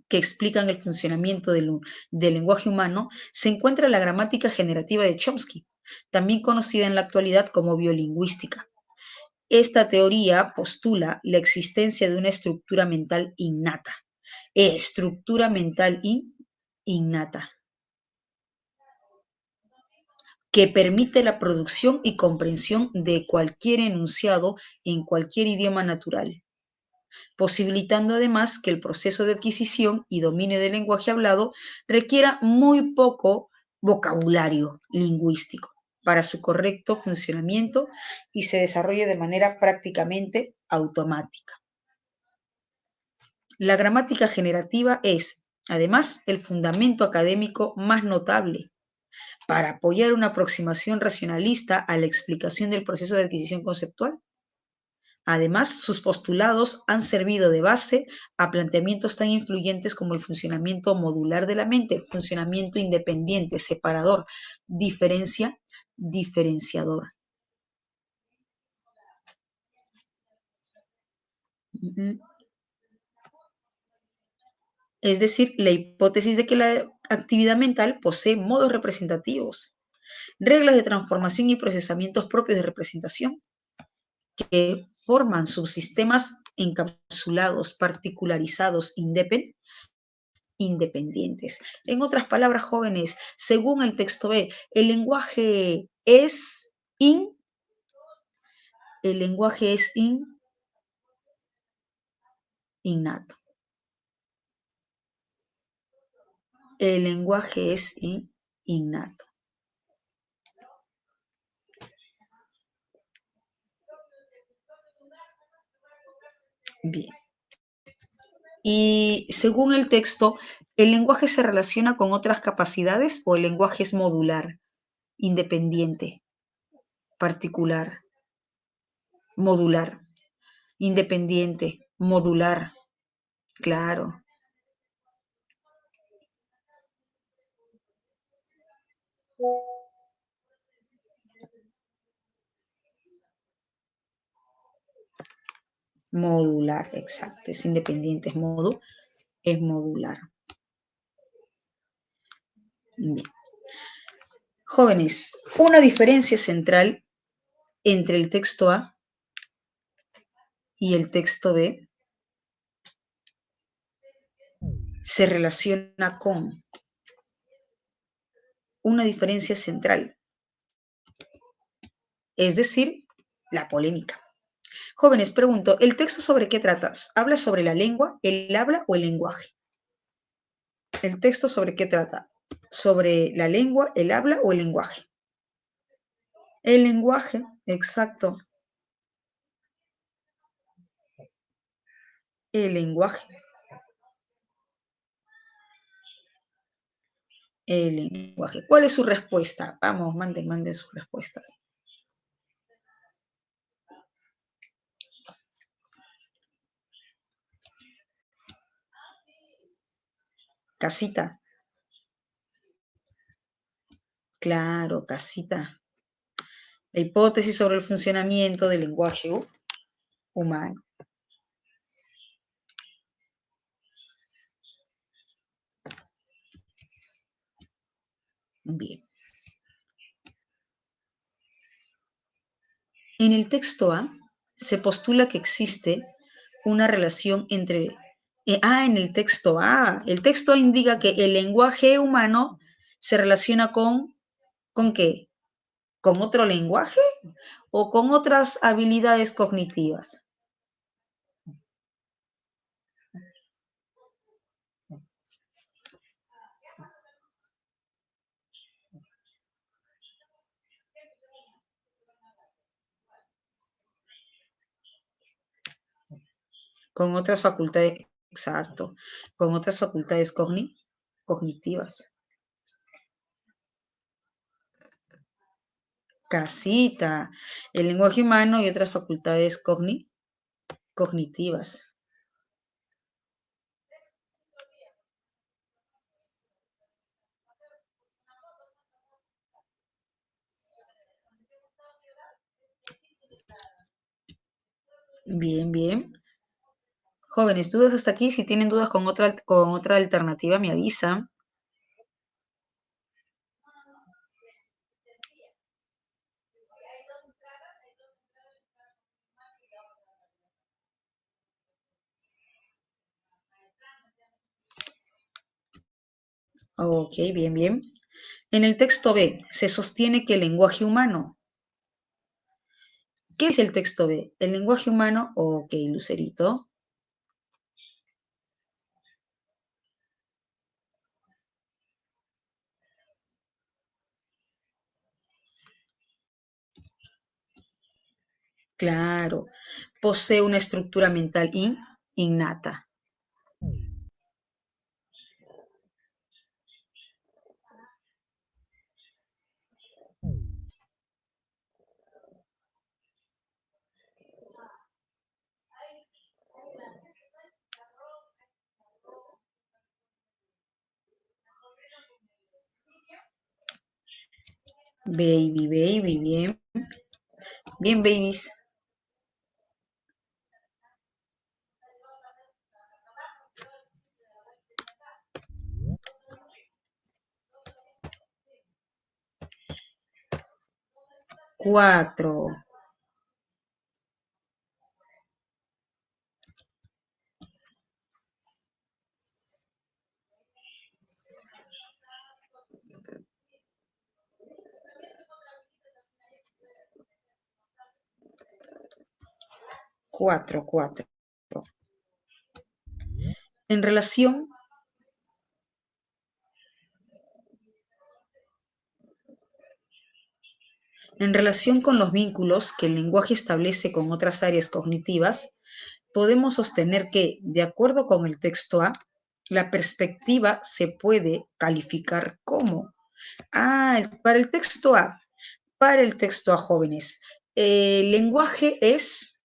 que explican el funcionamiento del lenguaje humano, se encuentra la gramática generativa de Chomsky, también conocida en la actualidad como biolingüística. Esta teoría postula la existencia de una estructura mental innata. Estructura mental innata, que permite la producción y comprensión de cualquier enunciado en cualquier idioma natural, posibilitando además que el proceso de adquisición y dominio del lenguaje hablado requiera muy poco vocabulario lingüístico para su correcto funcionamiento y se desarrolle de manera prácticamente automática. La gramática generativa es, además, el fundamento académico más notable para apoyar una aproximación racionalista a la explicación del proceso de adquisición conceptual. Además, sus postulados han servido de base a planteamientos tan influyentes como el funcionamiento modular de la mente, funcionamiento independiente, separador, diferenciador. Es decir, la hipótesis de que la actividad mental posee modos representativos, reglas de transformación y procesamientos propios de representación, que forman subsistemas encapsulados, particularizados, independientes. En otras palabras, jóvenes, según el texto B, el lenguaje es innato. El lenguaje es innato. Bien. Y según el texto, ¿el lenguaje se relaciona con otras capacidades o el lenguaje es modular, independiente, particular, modular, independiente, modular? Claro, modular, exacto. Es independiente, es modular. Bien. Jóvenes, una diferencia central entre el texto A y el texto B se relaciona con una diferencia central, es decir, la polémica. Jóvenes, pregunto, ¿el texto sobre qué tratas? ¿Habla sobre la lengua, el habla o el lenguaje? ¿El texto sobre qué trata? ¿Sobre la lengua, el habla o el lenguaje? El lenguaje, exacto. El lenguaje. El lenguaje. ¿Cuál es su respuesta? Vamos, manden sus respuestas. Casita. Claro, casita. La hipótesis sobre el funcionamiento del lenguaje humano. Bien. En el texto A se postula que existe una relación entre... en el texto A. El texto A indica que el lenguaje humano se relaciona ¿con qué? ¿Con otro lenguaje o con otras habilidades cognitivas? Con otras facultades, exacto, con otras facultades cognitivas. Casita, el lenguaje humano y otras facultades cognitivas. Bien, bien. Jóvenes, dudas hasta aquí. Si tienen dudas con otra alternativa, me avisan. Ok, bien, bien. En el texto B se sostiene que el lenguaje humano. ¿Qué es el texto B? El lenguaje humano, ok, Lucerito. Claro, posee una estructura mental innata. Baby, baby, bien. Bien, babies. 4. 4, 4. En relación, en relación con los vínculos que el lenguaje establece con otras áreas cognitivas, podemos sostener que, de acuerdo con el texto A, la perspectiva se puede calificar como. Para el texto A, jóvenes, el lenguaje es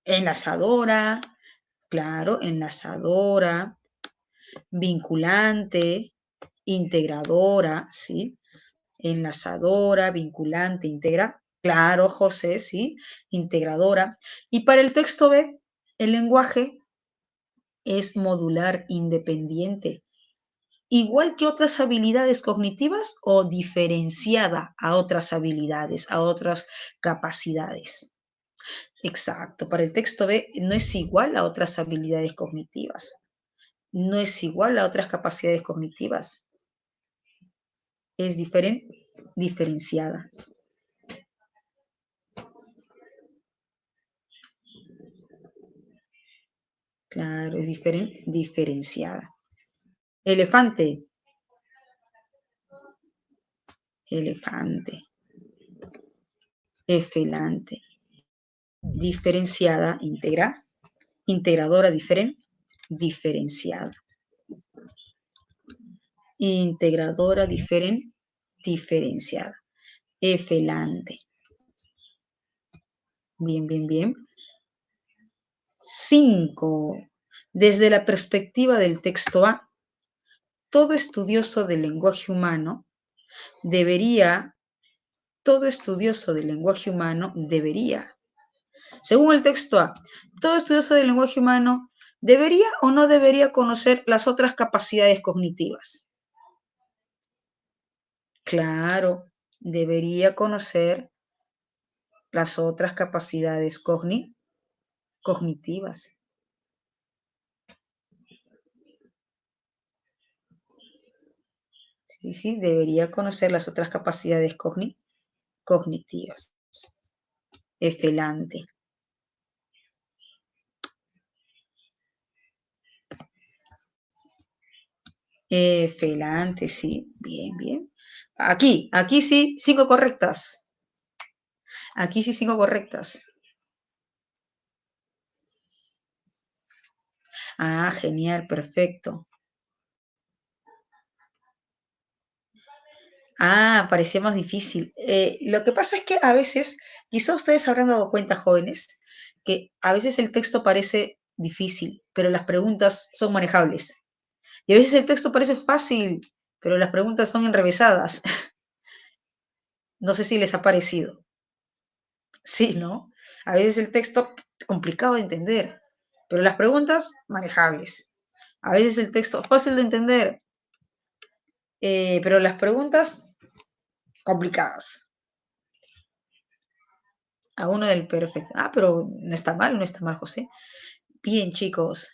enlazadora, claro, enlazadora, vinculante, integradora, ¿sí? Enlazadora, vinculante, claro, José, ¿sí? Integradora. Y para el texto B, el lenguaje es modular independiente, igual que otras habilidades cognitivas o diferenciada a otras habilidades, a otras capacidades. Exacto, para el texto B no es igual a otras habilidades cognitivas, no es igual a otras capacidades cognitivas, es diferenciada. Claro, es diferenciada. Elefante. Elefante. Efelante. Diferenciada, integradora, diferenciada. Integradora, diferenciada. Efelante. Bien, bien, bien. 5. Desde la perspectiva del texto A, todo estudioso del lenguaje humano debería, según el texto A, todo estudioso del lenguaje humano debería o no debería conocer las otras capacidades cognitivas. Claro, debería conocer las otras capacidades cognitivas. Sí, sí, debería conocer las otras capacidades cognitivas. Efelante. Efelante, sí. Bien, bien. Aquí sí, 5 correctas. Aquí sí, 5 correctas. Ah, genial, perfecto. Ah, parecía más difícil. Lo que pasa es que a veces, quizá ustedes habrán dado cuenta, jóvenes, que a veces el texto parece difícil, pero las preguntas son manejables. Y a veces el texto parece fácil, pero las preguntas son enrevesadas. No sé si les ha parecido. Sí, ¿no? A veces el texto complicado de entender, pero las preguntas manejables. A veces el texto fácil de entender, pero las preguntas complicadas. A uno del perfecto. Ah, pero no está mal, José. Bien, chicos.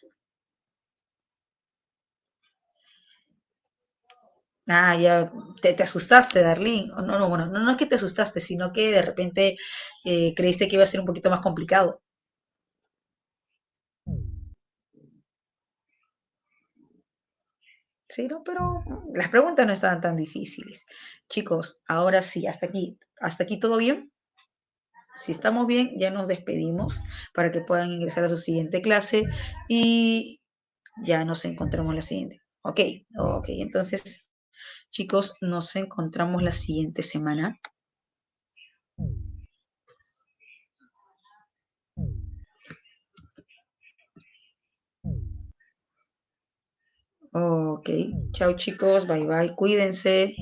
Ah, ya te asustaste, Darlene. Oh, no, no, bueno, no, no es que te asustaste, sino que de repente creíste que iba a ser un poquito más complicado. Sí, ¿no? Pero las preguntas no estaban tan difíciles. Chicos, ahora sí, hasta aquí todo bien. Si estamos bien, ya nos despedimos para que puedan ingresar a su siguiente clase y ya nos encontramos la siguiente. Ok, ok, entonces, chicos, nos encontramos la siguiente semana. Ok, chao chicos, bye bye, cuídense.